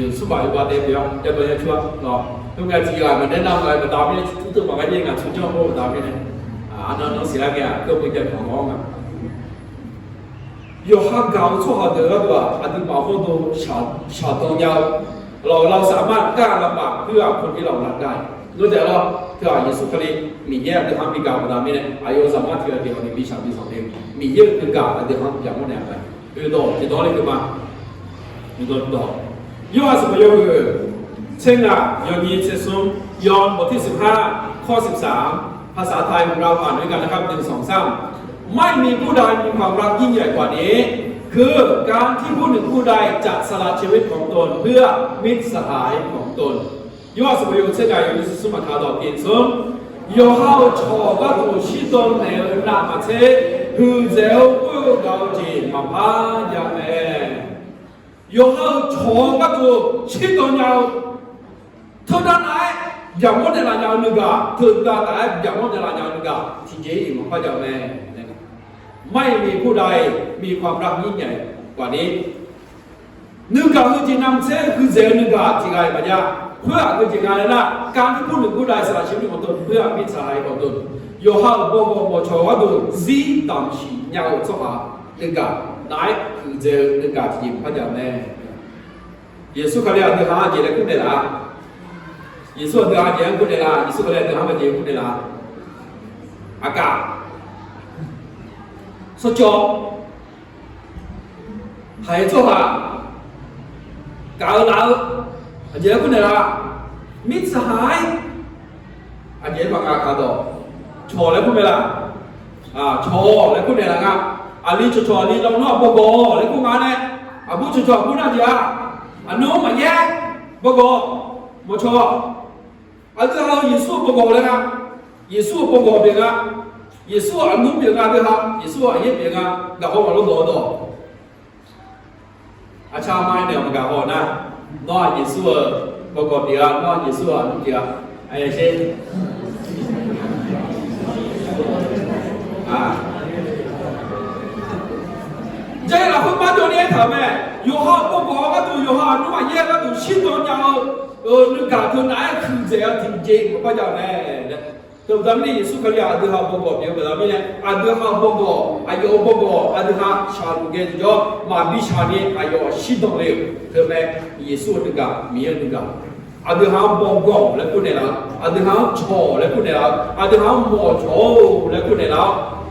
是吧？有把代表，要不要说咯？咁个字啊，咪你諗嚟咪打邊，都話緊嘢啊，出張波打邊咧，啊，能時啦嘅，都會嘅講講啊。有他搞错好的对吧？他的保护都小动摇，เราสามารถกล้าลำบากเพื่อคนที่เรารักได้รู้จักเราเพื่อเยซูคริสต์มีเยอะที่ทำมีการประดามิเนี่ยอายุสามารถที่จะเกี่ยวกับมีชาติสองเองมีเยอะที่การที่ทำอย่างนั้นอะไรคือตัวที่ตัวนี้คือมามีตัวย้อนสมัยย้อนเช่นอ่ะย้อนยี่สิบสองย้อนบทที่15ข้อ13ภาษาไทยของเราอ่านด้วยกันนะครับ1 2 3ไม่มีผู้ใดมีความรักยิ่งใหญ่กว่านี้ คือการที่ผู้หนึ่งผู้ใดจะสละชีวิตของตนเพื่อมิตรสหายของตนยอดสมัยยุคเสกายยุคสมัยขาดอกกินซุนยอเขาชอก็ถูกชิดตนในหน้ามาเทคือเจ้าผู้เก่าจีนมาพายาแม่ยอเขาชอก็ถูกชิดตนยาวเท่านั้นไอ้อย่างว่าในร้านยาวนึกอะถึงตาแต่อย่างว่าในร้านยาวนึกอะที่เจ๊มาพายาแม่ไม่มีผู้ใดมีความรักยิ่งใหญ่กว่านี้นึกคือจีนำเส้นคือเจ้านึกอะที่ไงปัญญาเพื่อคือจีนอะไรนะการที่ผู้หนึ่งผู้ใดสละชีวิตของตนเพื่อมิตรสหายของตนโยฮัลโบโบโมชว่าดูซีดำชีเงาสภานึกอะไหนคือเจ้านึกอะที่พระเจ้าแม่เยซูเขาเรียกเดือดหาเจริญขึ้นได้ละเยซูเดือดหาเจริญขึ้นได้ละเยซูเขาเรียกเดือดหาเจริญขึ้นได้ละอากาศสจบหายตัวกาวเราอันเดียวคุณเนี่ยละมิตรสหายอันเดียวปากกาขาดโชว์แล้วคุณเนี่ยละโชว์แล้วคุณเนี่ยละครับอันนี้โชว์นี่เรานอกโบโบแล้วคุณมาเนี่ยบุโชว์คุณน่าจะอันนู้นมาแยกโบโบมาโชว์อันที่เรายิสูโบโบเลยครับยิสูโบโบเป็นครับ耶稣啊，农民啊，对哈，耶稣啊，一边啊，然后我都攞到，啊，差買呢，我講好นะน้อ耶穌啊，嗰個邊啊，น้อ耶穌啊，咁邊啊，係先，即係嗱，佢買咗呢一頭咩？要下嗰個嗰度，要下你話嘢嗰度先到有，你搞到哪一區就有停機，我不要咧。तो जमीन यीशु कलिया आधहा बोगो ये जमीन है आधहा बोगो आयो बोगो आधहा शालुगे जो माबी शानी आयो शिदों ले तो मैं यीशु निका मिया निका आधहा बोगो ले कुने ला आधहा चो ले कुने ला आधहा मोचो ले कुने ला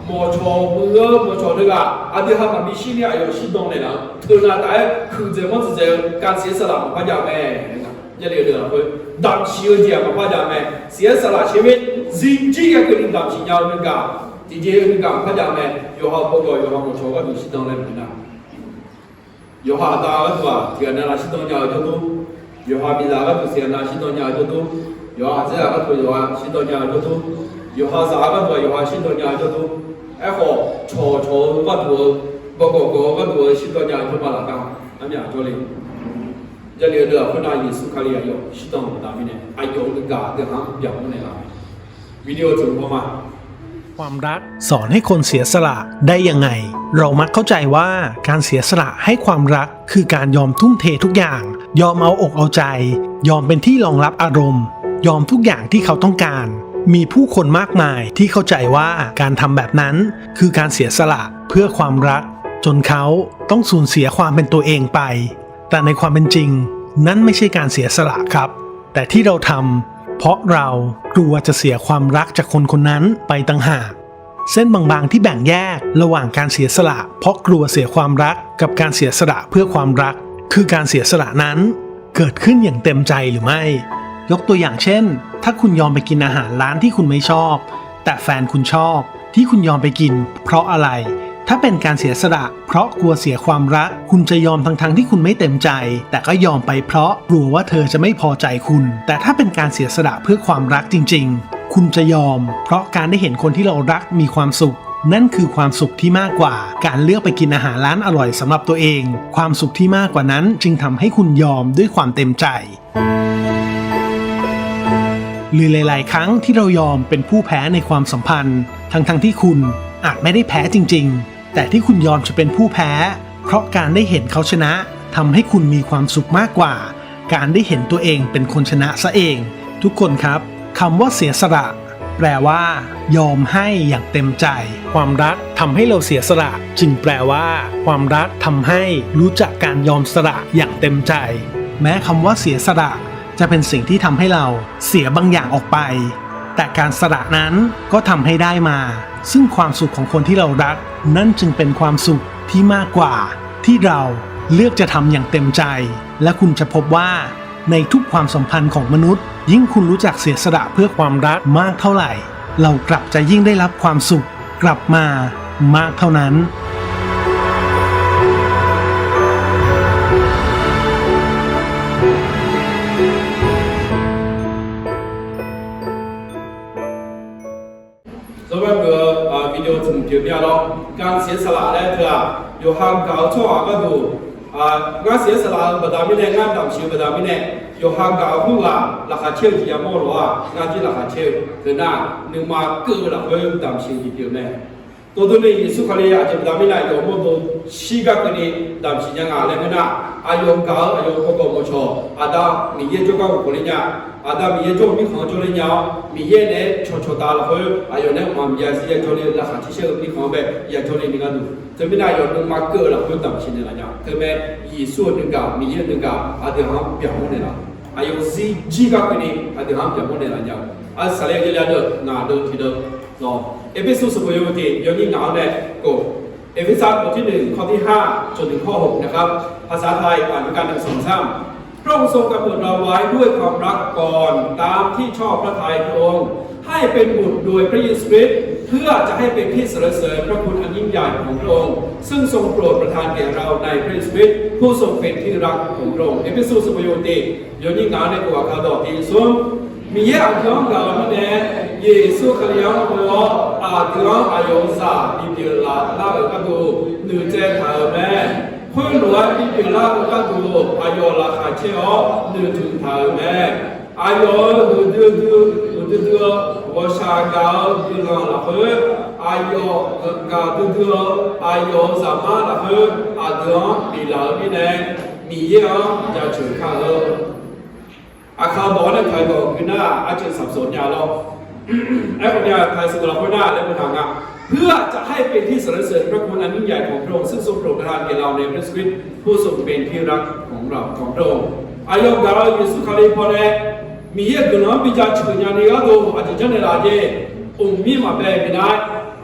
मोचो मुझे मोचो निका आधहा माबी शिनी आयो शिदों ले ला तो ना ताए खुदे मंज़ेการเสียสละพระเจ้าแม่จะเรียกเรื่องคือดังชีวิตมาพระเจ้าแม่เสียสละชีวิตจิงจีก็คือดังชีวิตยาวนึกอะจริงๆนึกอะพระเจ้าแม่โยฮาโปโกโยฮาโมโชก็ดูชิดตรงเลยนะโยฮาตาก็ตัวที่นั่นละชิดตรงยาวจะดูโยฮาบิดาก็ตัวเสียนะชิดตรงยาวจะดูโยฮาเจ้าก็ตัวโยฮาชิดตรงยาวจะดูโยฮาซาก็ตัวโยฮาชิดตรงยาวจะดูไอ้ข้อโชก็ตัวโปโกก็ตัวชิดตรงยาวจะมาละกันอันนี้ตัวเลย这里的คนนั้น耶稣เขาเรียกอยู่ชิดตรงตามนี้เนี่ยอายุนึกอะเดี๋ยวหาอย่างนู้นเนี่ยวิดีโอถึงพอมาความรักสอนให้คนเสียสละได้ยังไงเรามักเข้าใจว่าการเสียสละให้ความรักคือการยอมทุ่มเททุกอย่างยอมเอาอกเอาใจยอมเป็นที่รองรับอารมณ์ยอมทุกอย่างที่เขาต้องการมีผู้คนมากมายที่เข้าใจว่าการทำแบบนั้นคือการเสียสละเพื่อความรักจนเขาต้องสูญเสียความเป็นตัวเองไปแต่ในความเป็นจริงนั่นไม่ใช่การเสียสละครับแต่ที่เราทำเพราะเรากลัวจะเสียความรักจากคนคนนั้นไปต่างหากเส้นบางๆที่แบ่งแยกระหว่างการเสียสละเพราะกลัวเสียความรักกับการเสียสละเพื่อความรักคือการเสียสละนั้นเกิดขึ้นอย่างเต็มใจหรือไม่ยกตัวอย่างเช่นถ้าคุณยอมไปกินอาหารร้านที่คุณไม่ชอบแต่แฟนคุณชอบที่คุณยอมไปกินเพราะอะไรถ้าเป็นการเสียสละเพราะกลัวเสียความรักคุณจะยอมทั้งที่คุณไม่เต็มใจแต่ก็ยอมไปเพราะกลัวว่าเธอจะไม่พอใจคุณแต่ถ้าเป็นการเสียสละเพื่อความรักจริงๆคุณจะยอมเพราะการได้เห็นคนที่เรารักมีความสุขนั่นคือความสุขที่มากกว่าการเลือกไปกินอาหารร้านอร่อยสำหรับตัวเองความสุขที่มากกว่านั้นจึงทำให้คุณยอมด้วยความเต็มใจหรือหลายๆครั้งที่เรายอมเป็นผู้แพ้ในความสัมพันธ์ทั้งที่คุณอาจไม่ได้แพ้จริงๆแต่ที่คุณยอมจะเป็นผู้แพ้เพราะการได้เห็นเขาชนะทำให้คุณมีความสุขมากกว่าการได้เห็นตัวเองเป็นคนชนะซะเองทุกคนครับคำว่าเสียสละแปลว่ายอมให้อย่างเต็มใจความรักทำให้เราเสียสละจึงแปลว่าความรักทำให้รู้จักการยอมสละอย่างเต็มใจแม้คำว่าเสียสละจะเป็นสิ่งที่ทำให้เราเสียบางอย่างออกไปแต่การสละนั้นก็ทำให้ได้มาซึ่งความสุขของคนที่เรารักนั่นจึงเป็นความสุขที่มากกว่าที่เราเลือกจะทำอย่างเต็มใจและคุณจะพบว่าในทุกความสัมพันธ์ของมนุษย์ยิ่งคุณรู้จักเสียสละเพื่อความรักมากเท่าไหร่เรากลับจะยิ่งได้รับความสุขกลับมามากเท่านั้น ยวเนี่ยเราการเสียสละแล้วเถอะอยู่ห่างเก่าชั่วก็ดูงานเสียสละบดามิเนงานดำชิวบดามิเนอยู่ห่างเก่าผู้ว่าราคาเชี่ยวที่ยามอหรือว่างานที่ราคาเชี่ยวคือหน้าหนึ่งมาเกิดละเพิ่มดำชิวที่เดียวเนี่ยตัวนี้สุขเลยอาจจะดามิเนอยู่หมดตัวชีกกันนี้ดำชิยังอะไรกันนะอายุเก่าอายุพวกโมชอาดามีเยอะจุกเอาคนนี้อาดามีเยอะจุกมีของจุลินยามีเยอะเนี่ยชดตาละเพิ่มอายุเนี่ยมันยาสีจุลินราคาที่เชี่ยวมีของแบบยาจุลินนี่กันดูจะไม่ได้อยู่หนึ่งมาเกิดละเพิ่มดำชินอะไรเนี่ยคือแม้ยี่ส่วนหนึ่งกับมีเยอะหนึ่งกับอาเดี๋ยวเขาเปลี่ยนหมดเลยละอายุจีกับคนนี้อาเดี๋ยวเขาเปลี่ยนหมดเลยละเนี่ยอาศัยเวลาเดินหน้าเดินที่เดินเนาะเอพิโซดสุภโยติย้อนยิ่งหนาวเนี่ยก็เอพิโซดบทที่1ข้อที่5จนถึงข้อ6นะครับภาษาไทยอ่านกัน1 2 3พระองค์ทรงกำหนดเราไว้ด้วยความรักก่อนตามที่ชอบพระทัยพระองค์ให้เป็นบุตรโดยพระเยซูคริสต์เพื่อจะให้เป็นที่สรรเสริญพระคุณอันยิ่งใหญ่ของพระองค์ซึ่งทรงโปรดประทานแก่เราในพระเยซูคริสต์ผู้ทรงเป็นที่รักของพระองค์เอพิโซดสุภโยติย้อนยิ่งหนาวในกว่าคาดอกที่ซุ่มมีเยอะของเราเนี่ยเยซูคริสต์ของเราอาเดียวอายุสาบิเดียลาลาเอก็ดูหนึ่งเจ้าเธอแม่เพื่อนหลวงบิเดียลาก็ดูอายุราคาเชี่ยวหนึ่งถึงเธอแม่อายุดูวชาเกาดูลาละเพื่ออายุกาดูอายุสามาละเพื่ออาเดียวดีลาบิเนมีเยอะจะถึงข้าเลยอาคาบอกเนี่ยใครบอกคือหน้าอาจจะสับสนยาเราไอ้คนเนี้ยใครสุดเราคนหน้าและคนทางอ่ะเพื่อจะให้เป็นที่สรรเสริญพระคุณอันยิ่งใหญ่ของพระองค์ซึ่งทรงโปรดประทานแก่เราในพระคริสต์ผู้ทรงเป็นที่รักของเราของพระองค์อายุการเยซูคริสต์พอเนี่ยมีเยอะกว่าพิจารณาเนี่ยก็ดูอาจจะเจเนราเจองค์มีมาแบบไม่ได้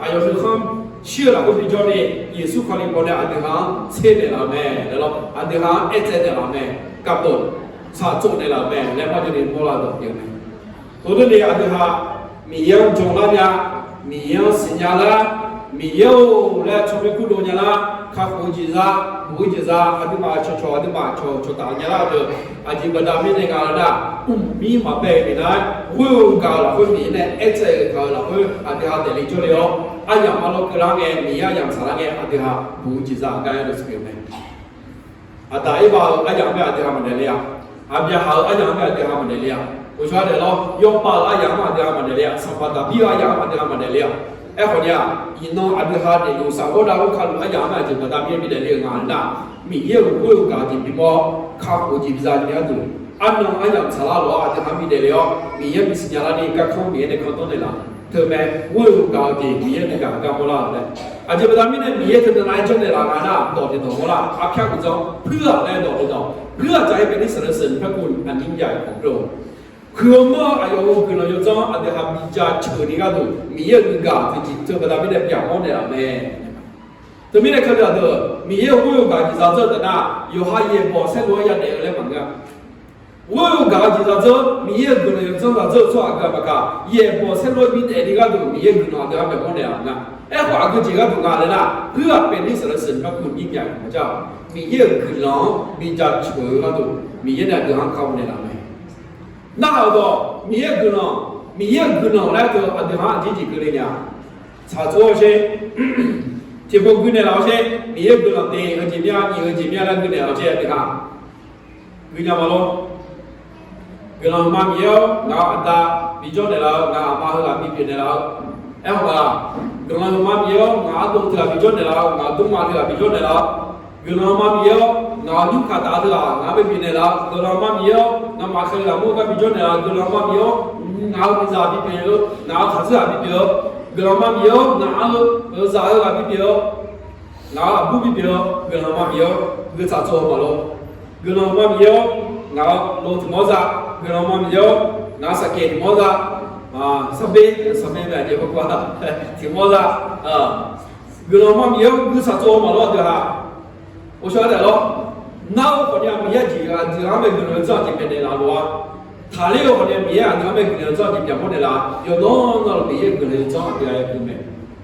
อายุคือคำเชื่อเราคนพิจารณาเยซูคริสต์พอเนี่ยอันเดียวเชื่อในเราแม่แล้วอันเดียวเอเจในเราแม่กับตัวสาจุในเราแม่และพระเจ้าในโบราณตัวเดียวกันตัวนี้อันเดียวมีเยอะจงละเนี่ยมีเยอะสัญญาละมีเยอะและชมพูกุโดเนี่ยละข้าฟูจิซาฟูจิซาอันที่มาชอันที่มาชตาเนี่ยละเด้ออันที่บรรดาไม่ในการละมีมาเป็นไม่ได้วิวการละวิวมีเนี่ยเอเจการละวิวอันที่หาเดลิจูเลียอันยังมาลงกลางเงี้ยมีอย่างสารเงี้ยอันที่หาฟูจิซากันรู้สึกยังไงอันแต่อีบ่าวอันยังไม่อันที่หามันเดลียอันยังหาอันยังไม่อันที่หามันเดลีย我说的咯，用把阿羊嘛的阿曼的了，上把的比阿羊嘛的阿曼的了。哎，好呀，一弄阿的哈的有上过那我看阿羊嘛就把他变变的了安啦，米也有有家的比么，卡户的比啥的都，安弄阿羊查拉罗阿的哈米的了，米也比是伢那的个康米的康多的啦，特别我有家的米也的个个不啦的，阿就把他们的米也特别来种的啦安啦，到的到我啦，阿偏不种，เพื่อ来到的到，เพื่อจะให้เป็นที่สรรเสริญพระคุณอันยิ่งใหญ่ของพระองค์คือเมื่ออายุคือเราจะต้องอาจจะทำวิจารณ์เชิงนี้ก็ดูมีเยอะกว่าที่จริงจะไม่ได้อย่างนั้นเลยแม่แต่ไม่ได้ขนาดเดิมมีเยอะวิวกับที่เราเจอแต่น่ะอยู่ให้เยี่ยมพอเส้นรั้วยันเดียวเลยเหมือนกันวิวกับที่เราเจอมีเยอะกว่าเราจะเราเจอชัวร์กันปะกันเยี่ยมพอเส้นรั้วมีแต่ดีก็ดูมีเยอะกว่าเราจะทำแบบนั้นเลยนะไอ้ขวาคือจริงก็ดูงานเลยนะเพื่อเป็นที่สรรเสริญพระคุณยิ่งใหญ่ของเจ้ามีเยอะคือเรามีจัดเชิงก็ดูมีเยอะเนี่ยคือห้างเข้าในเรา那好多米也可能来个阿对方自己个人呀，查做些，结果个人老些米也可能的和几面，你和几面那个人老些，你看，个人嘛咯，个人妈米哟，拿阿达比较的了，拿阿妈和阿比比的了，哎好吧，个人妈米哟，拿东的比较的了，拿东妈的比较的了。个人妈咪哟，拿你看大的啦，拿没比那啦，个人妈咪哟，拿马克啦，莫个比较那啦，个人妈咪哟，拿比啥比别哟，拿卡子啊比别哟，个人妈咪哟，拿啥个比别哟，拿不比别哟，个人妈咪哟，个啥做嘛咯？个人妈咪哟，拿罗提莫啥，个人妈咪哟，拿啥给提莫啥啊？啥贝呗，结果过了，提莫啥啊？个人妈咪哟，个啥做嘛咯？对哈？我说的咯，那我好像没几个，只他们可能照这边的啦，罗，他那个好像没啊，他们可能照这边不的啦，有那没可能照这边的没，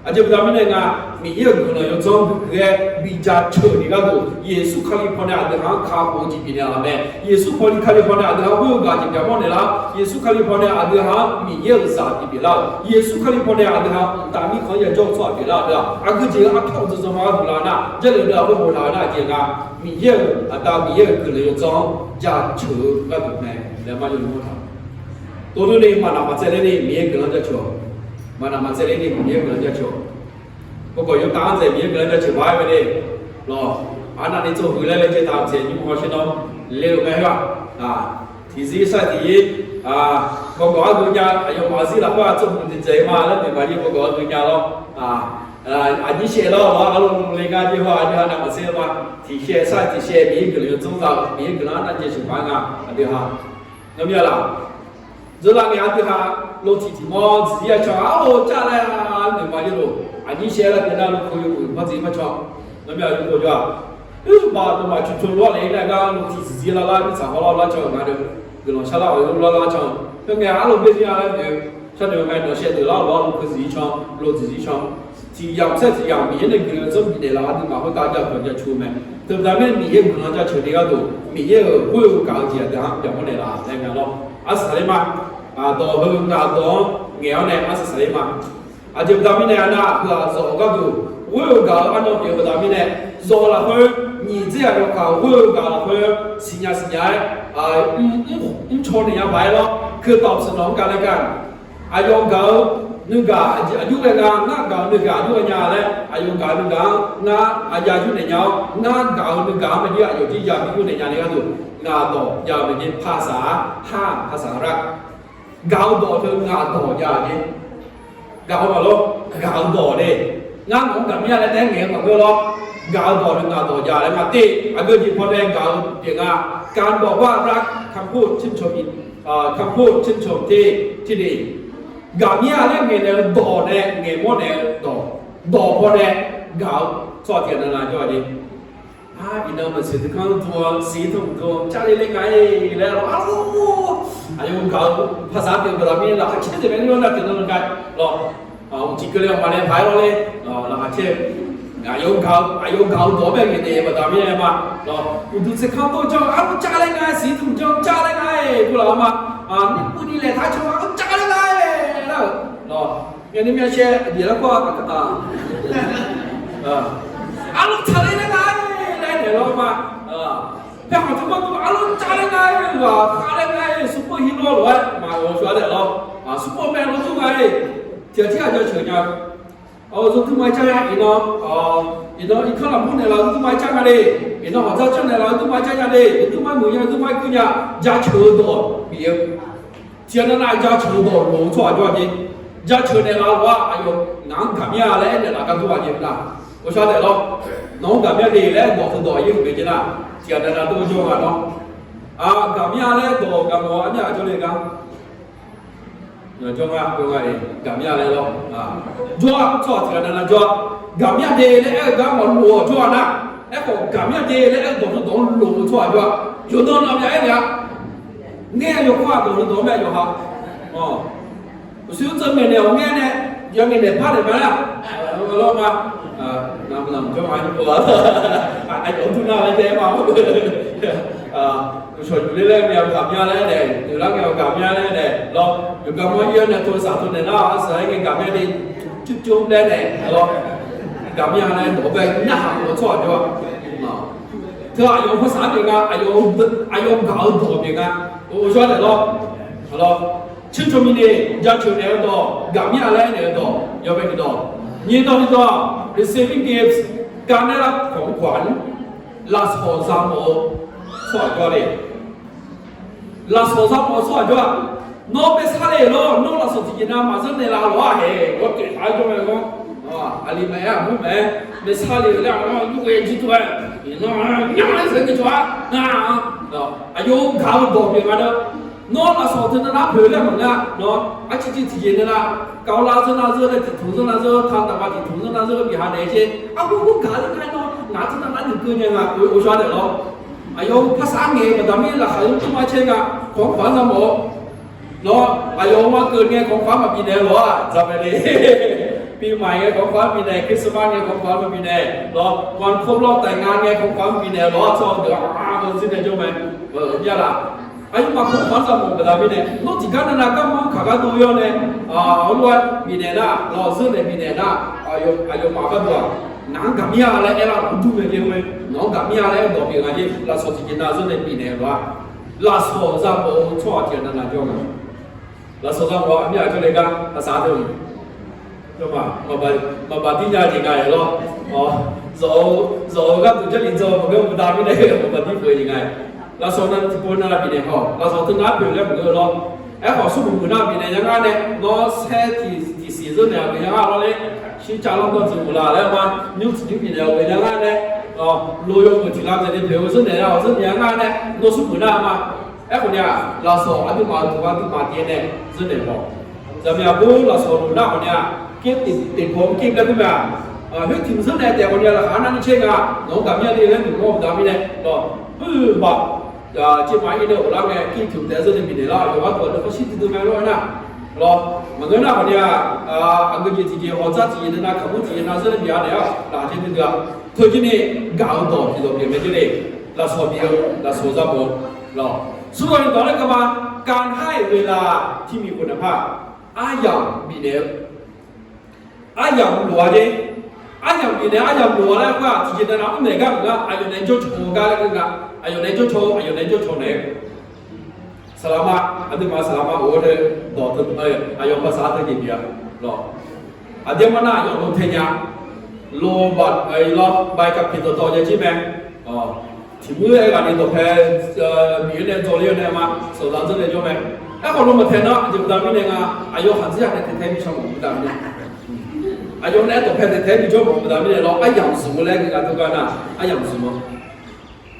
อาจจะแบบนี้นะมีเยอะคนเลยจงเรียบิจาร์เชื่อนี่ก็ดูเยซูคริสต์พอเนี่ยเดี๋ยวข้าวโพดจีบิเนี่ยละแม่เยซูคริสต์พอเนี่ยเดี๋ยววิวกาจีบิพอเนี่ยละเยซูคริสต์พอเนี่ยเดี๋ยวมีเยอะสัตว์จีบิละเยซูคริสต์พอเนี่ยเดี๋ยวตามีคนจะจ้องสวดบิละเดี๋ยวอันก็เจ้าอักขระจะมาดูละนะเจ้าเดี๋ยวเราไปดูละนะเจ้ามีเยอะตามีเยอะคนเลยจงจะเชื่อก็ดูแม่แล้วมาอยู่นู่นตัวนี้มันมาเจริญนี่มีเงินจะเชื่อมันมาเจริญนี่มีเงินจะเชื่อ不过有当时别个人在吃饭没得，喏，俺那里做回来了就当时你们好些喏，来了没有啊？提示啥提啊？不过俺人家还有马西了，话做不的这嘛，那对吧？你不过人家咯你写了嘛，俺们那个的话，你看那么写嘛，提写啥提写，别个人中招，别个人那就吃饭啊，对哈？有没有啦？这两年对哈，老提提嘛，自己也吃啊，我家来啊，对吧？就咯。你写了，跟那路可以混，把自己不抢，那边有多少？把都嘛去落来那个路提自己了啦，你正好啦抢那就，跟老下啦有啦抢，那边俺路边上那就，像那边那些都啦路可自己抢，路自己抢，提阳色提阳面那个这边的啦，你嘛会大家人家出门，对不对？米也不能叫求那个多，米也不有高级的，别么的啦，那个咯，是啥的嘛？到后到年呢，是啥的嘛？aja kami ni anak ke zo ka tu wo ga ano pe ko kami ni zo la ho ni zia yo ka wo ga la ho sinya cho ni ya bai lo ke top snom ka la kan ayo ga nu ga ayu le ga na ga nu ga du nya le ayo ga nu ga na aja ju ni nya na ga nu ga ma ji ayo ji ya mi ju ni nya ni ka tu nga to ya mi ni ภาษา5ภาษารัก ga do to nga to ya ni gạo mà luôn gạo đỏ đi ngang cũng cảm nhận là đen nghèo mà cơ lo gạo đỏ thì gạo đỏ già đấy mà tị anh cứ nhìn con đen gạo tiếngการบอกว่ารักคำพูดชื่นชมคำพูดชื่นชมที่ดีกาเนี่ยเรื่องเงี้ยดอเนี่ยเงี้ยมั่วเนี่ยดอพอเนี่ยกาสอดเทียนอะไรก็ดีอีน้องมันสื่อถึงข้างตัวสีทุ่มตัวจ้าเล็กไงแล้วอ้าวอายุกาภาษาเดียวกับเราเนี่ยเราเชื่อจะเป็นเรื่องนั้นถึงนั้นกันหรอจิกเรื่องมาเนี่ยไปเราเลยเราเชื่ออายุกาตัวแบบนี้แบบเราเนี่ยมาเราดูสิข้างตัวจ้าอ้าวจ้าเล็กไงสีทุ่มจ้าเล็กไงกูเรามานี่พูดนี่แหละท้ายชว่าจ้าเล็กไงแล้วเราอย่างนี้มีเชื่อเดี๋ยวเราก็อ้าวจ้าเล็กไงเนี่ยเรามาแต่หากทุกคนอารมณ์จ้าเลยไงวะข้าเลยไงซุปเปอร์ฮีโร่หรอมา我说的เราซุปเปอร์แมนเราทุกไงเที่ยวที่อาจจะเฉยๆเราทุกไม้จ้าอีน้องอีข้างหลังพูดเนี่ยเราทุกไม้จ้ากันเลยอีน้องหัวเจ้าเจ้าเนี่ยเราทุกไม้จ้ากันเลยทุกไม้มือยังทุกไม้กุญแจจ้าเชื่อตัวเบี้ยเที่ยวนั้นจ้าเชื่อตัวหลงชั่วจ้าจริงจ้าเชื่อเนี่ยเราว่าอายุงานกับเนี่ยอะไรเนี่ยเรากันทุกวันจริงนะ我晓得咯，侬咁樣嚟咧，我同代要嘅啫啦，之後大家都做下咯。咁樣咧，到咁我啱啱做嚟講，做啊，咁樣嚟咯，做之後大家做，咁樣嚟咧，咁我做啦，一個咁樣嚟咧，當路做做，做到咁樣一樣，呢要跨到到咩要下，小證明你有咩咧？有咩嚟拍嚟咩啦？咯嘛。làm cho ai cũng có anh cũng thu nào anh thế mà chuẩn bị lên nghèo cảm nhận lên để từ đó nghèo cảm nhận lên để lo được cảm ơn yên là tôi sản xuất này nó sẽ cái cảm nhận đi chút chút lên để lo cảm nhận lên đổ về nhà hàng của chọn cho thứ hai用ภาษาเอง用搞多เอง我说的loชื่นชมยินดีอยากเชิญเนี่ยต่อ感nhận lênเนี่ยต่อยอมไปต่อนี่ตอนนี้ต่อ receiving gifts การได้รับของขวัญ last for example สอนก็ได้ last for example สอนก็โน้ตเป็นอะไรโน้ตเราสุดที่นั่นมาซึ่งในเราว่าเฮ้รถเก๋งท้ายก็ไม่ก็อะไรไหมผู้แม่เป็นอะไรแล้วลูกเองจิตตัวน้องยังไม่ถึงกับจัวอายุเขาบอกอย่างนั้นน้องเราสอนถึงนั้นเผยแล้วเหมือนกันน้องอาชีพที่ยืนนั่น高拉着那热的，土着那热，他打把土着那热比他那些，我搞的看到，哪知道哪里个人啊？我晓得咯。哎呦，他3年嘛，咱们那还有这么钱啊？ของขวัญ什么？咯，哎呦，我个人ของขวัญมาปีเดียว咯，咋办嘞？ ปีใหม่ไงของขวัญปีไหนคริสต์มาสไงของขวัญปีไหนรอวันครบรอบแต่งงานไงของขวัญปีไหนรอชอบเดี๋ยวมันสิ้นเดือนใช่ไหมเนี่ยล่ะไอ้มาของขวัญสมุนไพรปีไหนนอกจากนั้นนะก็มันขากตัวย้อนเนี่ยเอาด้วยปีไหนนะรอซื้อในปีไหนนะอายุมาก็ตัวนังกับเมียอะไรเอล่ะดูไม่เกี่ยวเลยน้องกับเมียอะไรดอกเบี้ยอะไรเราสอนที่น่าซื้อในปีไหนวะเราสอนจะบอกชั่วเทียนนั่นนะจ้องเราสอนจะบอกเมียก็เลยกันภาษาเดิมใช่ไหมมาบัดที่ยาจริงไงหรออ๋อก็ตัวเจ้าลินโจมันก็ไม่ได้ไม่ได้มาบัดที่เพื่อยังไงเราสอนนั้นที่พูดนั่นปีไหนเขาเราสอนถึงนับเพื่อนแล้วมันก็รอไอ้ขอสู้มือหน้าปีไหนยังไงเนี่ยน้องเซที่ซีซั่นเนี่ยยังไงเราเลย新加入到政府啦，来嘛，牛吃牛皮的，为了俺呢，路用不提拉在的陪我生的啊，我生的俺呢，我是不拿嘛，哎，后呢，老说俺就嘛爹呢，真的不，咱们要不老说路那后呢，给ผมกินกันทุกอย่างเฮ้ยถึงซึ่งในแต่คนเดียวละหานั่นเช่นอ่ะน้องกับเมียนี่เล่นถึงโง่ดามีเนี่ยก็บอกจีบมาอีเนี่ยโอ้ละไงกินถึงแต่ซึ่งในปีนี้ละอยู่ว่าตัวเราก็ชิดตัวแม่ร้อยนะรอมันก็น่าคนเดียวอันก็จีจีหัวใจจีนนะขบุจีนนะซึ่งเดียวเนี่ยหลายที่นึงก็เธอที่นี่ก้าวต่อที่เราเปลี่ยนไม่ได้เราสอบเดียวเราสอบจะหมดรอส่วนตอนนี้ก็มาการให้เวลาที่มีคุณภาพอาอย่างมีเนี่ยอาอย่างหลัวดิอาอย่างมีเนี่ยอาอย่างหลัวแล้วก็จีนนะอุ้มเนี่ยก็เหมือนกับอายุในจุดโชว์กันแล้วก็อายุในจุดโชว์เนี่ยสลามาอันนี้มาสลามาโอ้เด้อต่อถึงอายุภาษาตะกี้เนี่ยรออันเดียวมันน่ะอายุลงเทียนโลบัดรอใบกับพิษต่อจะใช่ไหมที่มือไอ้กันนี่ตัวแพ้มีเรื่องโจเลียนเนี่ยมาสุดท้ายจะได้ใช่ไหมไอ้คนลงมาแทนเนาะจะตามนี่เนี่ยอายุหันเสียในแท้ๆมีช่องตามนี่อายุเนี่ยตัวแพ้แท้ๆมีช่องตามนี่เราไอ้ยังสูงเลยกันทุกคนน่ะไอ้ยังสูง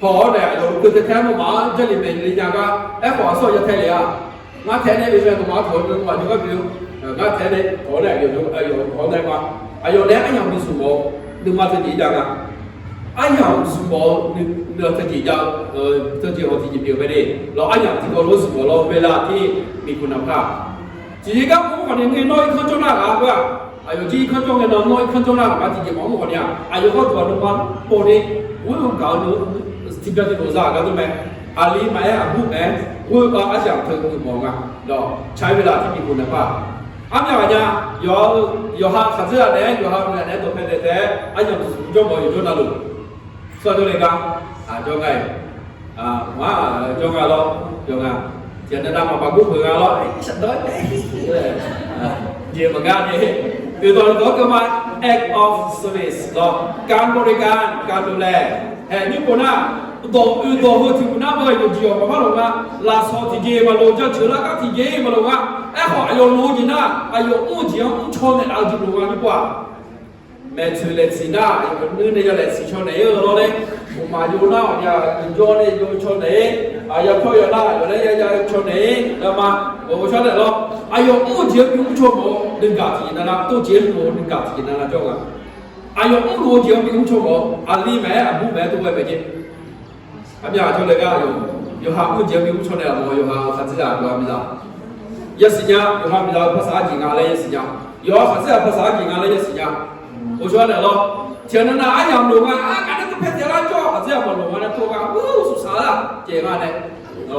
พอเนี่ยเราคือแท้ๆมาจะรีบเป็นรียังก็ไอ้ขอสอยจะแท้เลยอ่ะงั้นแท้เนี่ยเป็นตัวมาถอนตัวนี้ก็เป็นงั้นแท้เนี่ยถอนเนี่ยอยู่ถอนได้มาอายุเนี่ยไอ้ยังมีสูงดึงมาจะดีจังอ่ะไอ้ยังสูงเนี่ยจะดีจังจะดีหัวที่จะเปลี่ยนไปดิเราไอ้ยังที่เรารู้สึกว่าเราเวลาที่มีคุณภาพจริงๆก็ผมคนยังน้อยขึ้นจนหนักอ่ะว่าอายุที่ขึ้นจนเงินน้อยขึ้นจนหนักมาจริงๆผมคนเนี่ยอายุก็ตัวนึงวันโปรดิวิ่งเก่าหนูที่เป็นตัวซ่าก็ตัวแม่อาลีแม่อาบุแม่วิ่งก็อาจจะถึงถึงมองอ่ะเราใช้เวลาที่มีคุณภาพอันนี้ว่าเนี่ยยอหาขัดเสื้อเนี่ยยอหาเนี่ยตัวเป็นแต่อันยังจงบอกอยู่จนนั่นลูกส่วนตัวเล็กอ่ะจงไงว่าจงไงเราจงไงเจ้าหน้าที่มาบังคับเพื่อนเราฉันโดนเยี่ยมมากเลยคือตอนนี้ก็มา act of service เราการบริการการดูแลนี่คนน่ะตัวหัวที่คนน่ะไม่ได้อยู่ที่ว่าเราลาสอที่เกี่ยมาลงจะเชื่อแล้วก็ที่เกี่ยมาลงไอ้ของอายุรู้จีน่ะอายุอุ้งจีอุ้งชนเนี่ยเอาจีรู้ว่าดีกว่าแม่ช่วยเล็กสินะอายุนึงเนี่ยจะเล็กสิชนเนี่ยเราเลยผมมาอยู่น่ะอย่าอยู่เนี่ยอยู่ชนเนี่ยอายุเท่าอยู่น่ะอยู่เนี่ยอย่าชนเนี่ยแล้วมาผมชนเนี่ยเราอายุอุ้งจีอุ้งชนบ่ดึงกาจีนั่นนะตัวจีรู้ดึงกาจีนั่นนะจ้องอายุอุ้งรู้จีอุ้งชนบ่อาลีแม่อาบุแม่ตัวไปจีอาจารย์ช่วยเลยก็อยู่หาผู้เจ้ามีผู้ชนเนี่ยเราอยู่หาขัดเสียก็มีละยศเนี่ยอยู่หามีละภาษาจีนอะไรยศเนี่ยอยู่หาขัดเสียภาษาจีนอะไรยศเนี่ยผู้ชนเนี่ยเราเจ้านั่นน่ะอายังลงกันนั่นก็เป็นเจ้าจ้าขัดเสียมาลงกันตัวกันสุดสาระเจ้ากันเนี่ยเรา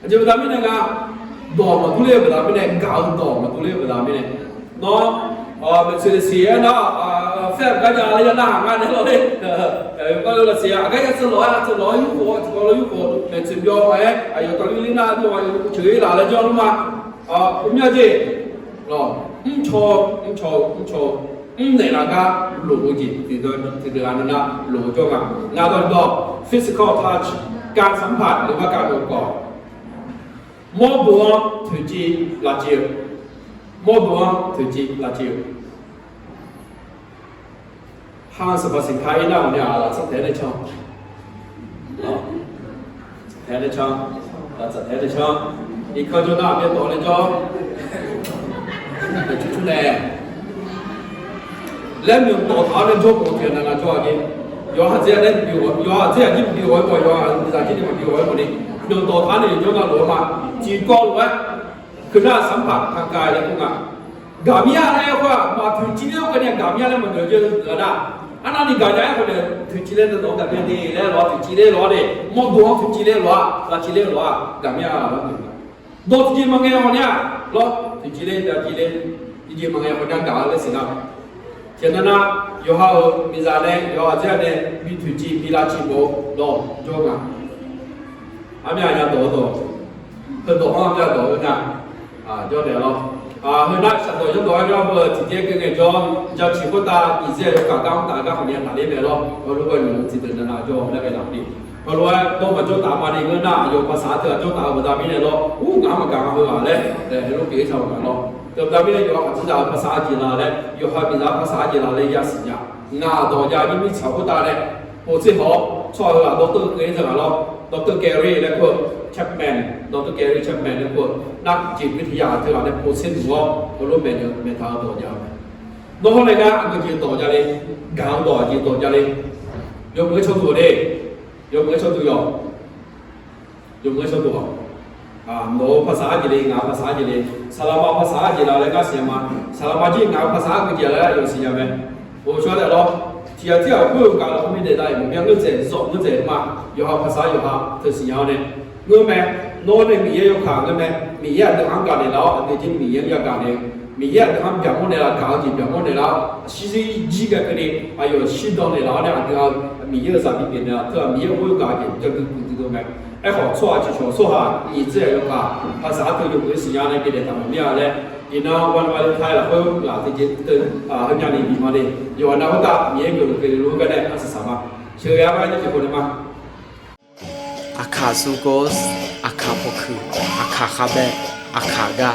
เจ้าจะทำยังไงกันดอกมาตุเล่ไปทำยังไงก้าวดอกมาตุเล่ไปทำยังไงเนาะเป็นเสียนะแฟนก็จะอะไรจะหน้างานเนี่ยเราเนี่ยก็เลยเสียก็ยังจะร้อยยุคเป็นสิบยอไหมอายุตอนนี้น่าตัวเฉยหลายจอลงมาผมอยากจะรอโชว์ในหลังก็หลุดจีที่เดินนั่นนะหลุดจ้องงานตอนดอก physical touch การสัมผัสหรือว่าการอบกอดมอบบัวถือจีลาจิโมบัวถือจีลาจิวห้างสรรพสินค้าอีน่าเนี่ยเราจะแทนได้ช่องแทนได้ช่องเราจะแทนได้ช่องอีกคนจะน่าเป็นตัวเลยจ้องเป็นชุดแดงแล้วมีตัวท้าเป็นช่วงของเทียนนั่นนะจ้องนี่ย้อนเสียได้บิวย้อนเสียที่บิวไว้บ่อยย้อนมีอะไรที่มันบิวไว้หมดนี่มีตัวท้าเนี่ยย้อนกันหลวมมาจีก้อนไว้คือหน้าสัมผัสทางกายและพวกนั้น嘎米亚那话，嘛推今天我讲嘎米亚那么多就是得啦。安那你嘎家或者推今天的老改变的，来老推今天老的，莫多推今天老，那今天老嘎米亚老对吧？到今天么个呢？老推今天的今天，今天么个或者嘎了是啦。现在呢，有好米啥呢？有好这样的米推机、米拉机波老做个，阿米亚也多多，很多行业多个啊，就这了。hơn nãy sản phẩm chúng tôi nó vừa chỉ tiết cái nghề cho chỉ có ta chỉ sẽ cả các tại các hành là đến về lo rồi lúc này chỉ từ là cho nó về làm đi rồi lúc tôi mà cho ta mà đi nữa là dùng ภาษา thừa cho ta vừa ta biết này lo ngắm mà càng hơn đấy để lúc kia sau mà lo từ ta biết dùng chỉ là ภาษา chỉ là đấy dùng hai bây giờ ภาษา chỉ là lấy giá sử dụng ngà đồ giá như mình chào của ta đấy bộ chỉ họ cho là đầu tư cái gì mà lo đầu tư Gary đấy cô Chapman ดร. Gary Chapman เนี่ยพวกนักจิตวิทยาที่เราได้โพสต์หัวเขารู้เป็นเมตาต่อยาวน้องอะไรกันอันก็จีต่อยาวเลยกาวต่อจีต่อยาวเลยยกมือชนตัวดิยกมือชนตัวยกมือชนตัวโน้ภาษาจีเลยงาภาษาจีเลยสลามาภาษาจีเราเลยก็เสียมาสลามาจีงาภาษาก็จีแล้ว有เสียไหมผมช่วยได้หรอที่ที่เราพูดกันเราไม่ได้ผมยังก็เจ็บสอบก็เจ็บมาอยู่หาภาษาอยู่หาเธอเสียเนี่ยเงื่อนไหมโน้ตในมีเยอะขาเงื่อนไหมมีเยอะแต่ทำการในเราอันนี้จริงมีเยอะการเนี่ยมีเยอะแต่ทำแบบโมเดลการจีแบบโมเดลซีซีจีกันกันเนี่ยอายุสิบดอลในเราเนี่ยอันนี้มีเยอะสักนิดเนี่ยถ้ามีเยอะ会การจีจะคือคุณดูไหมไอ้ขอช่วยจะช่วยหาอีเจ้าอยู่ค่ะภาษาตัวอยู่ในสิ่งอะไรกันเนี่ยทำไม่อะไรอีน้องวันไทยเราเพิ่มหลายที่จะตื่นให้ยานีมีมาเลยอยู่วันนั้นก็ตมีเองอยู่เคยรู้กันได้อาศัยสามารถเชื่อว่าจะเป็นคนมาอาคาซูโกสอาคาโพคืออาคาคาเบะอาคากา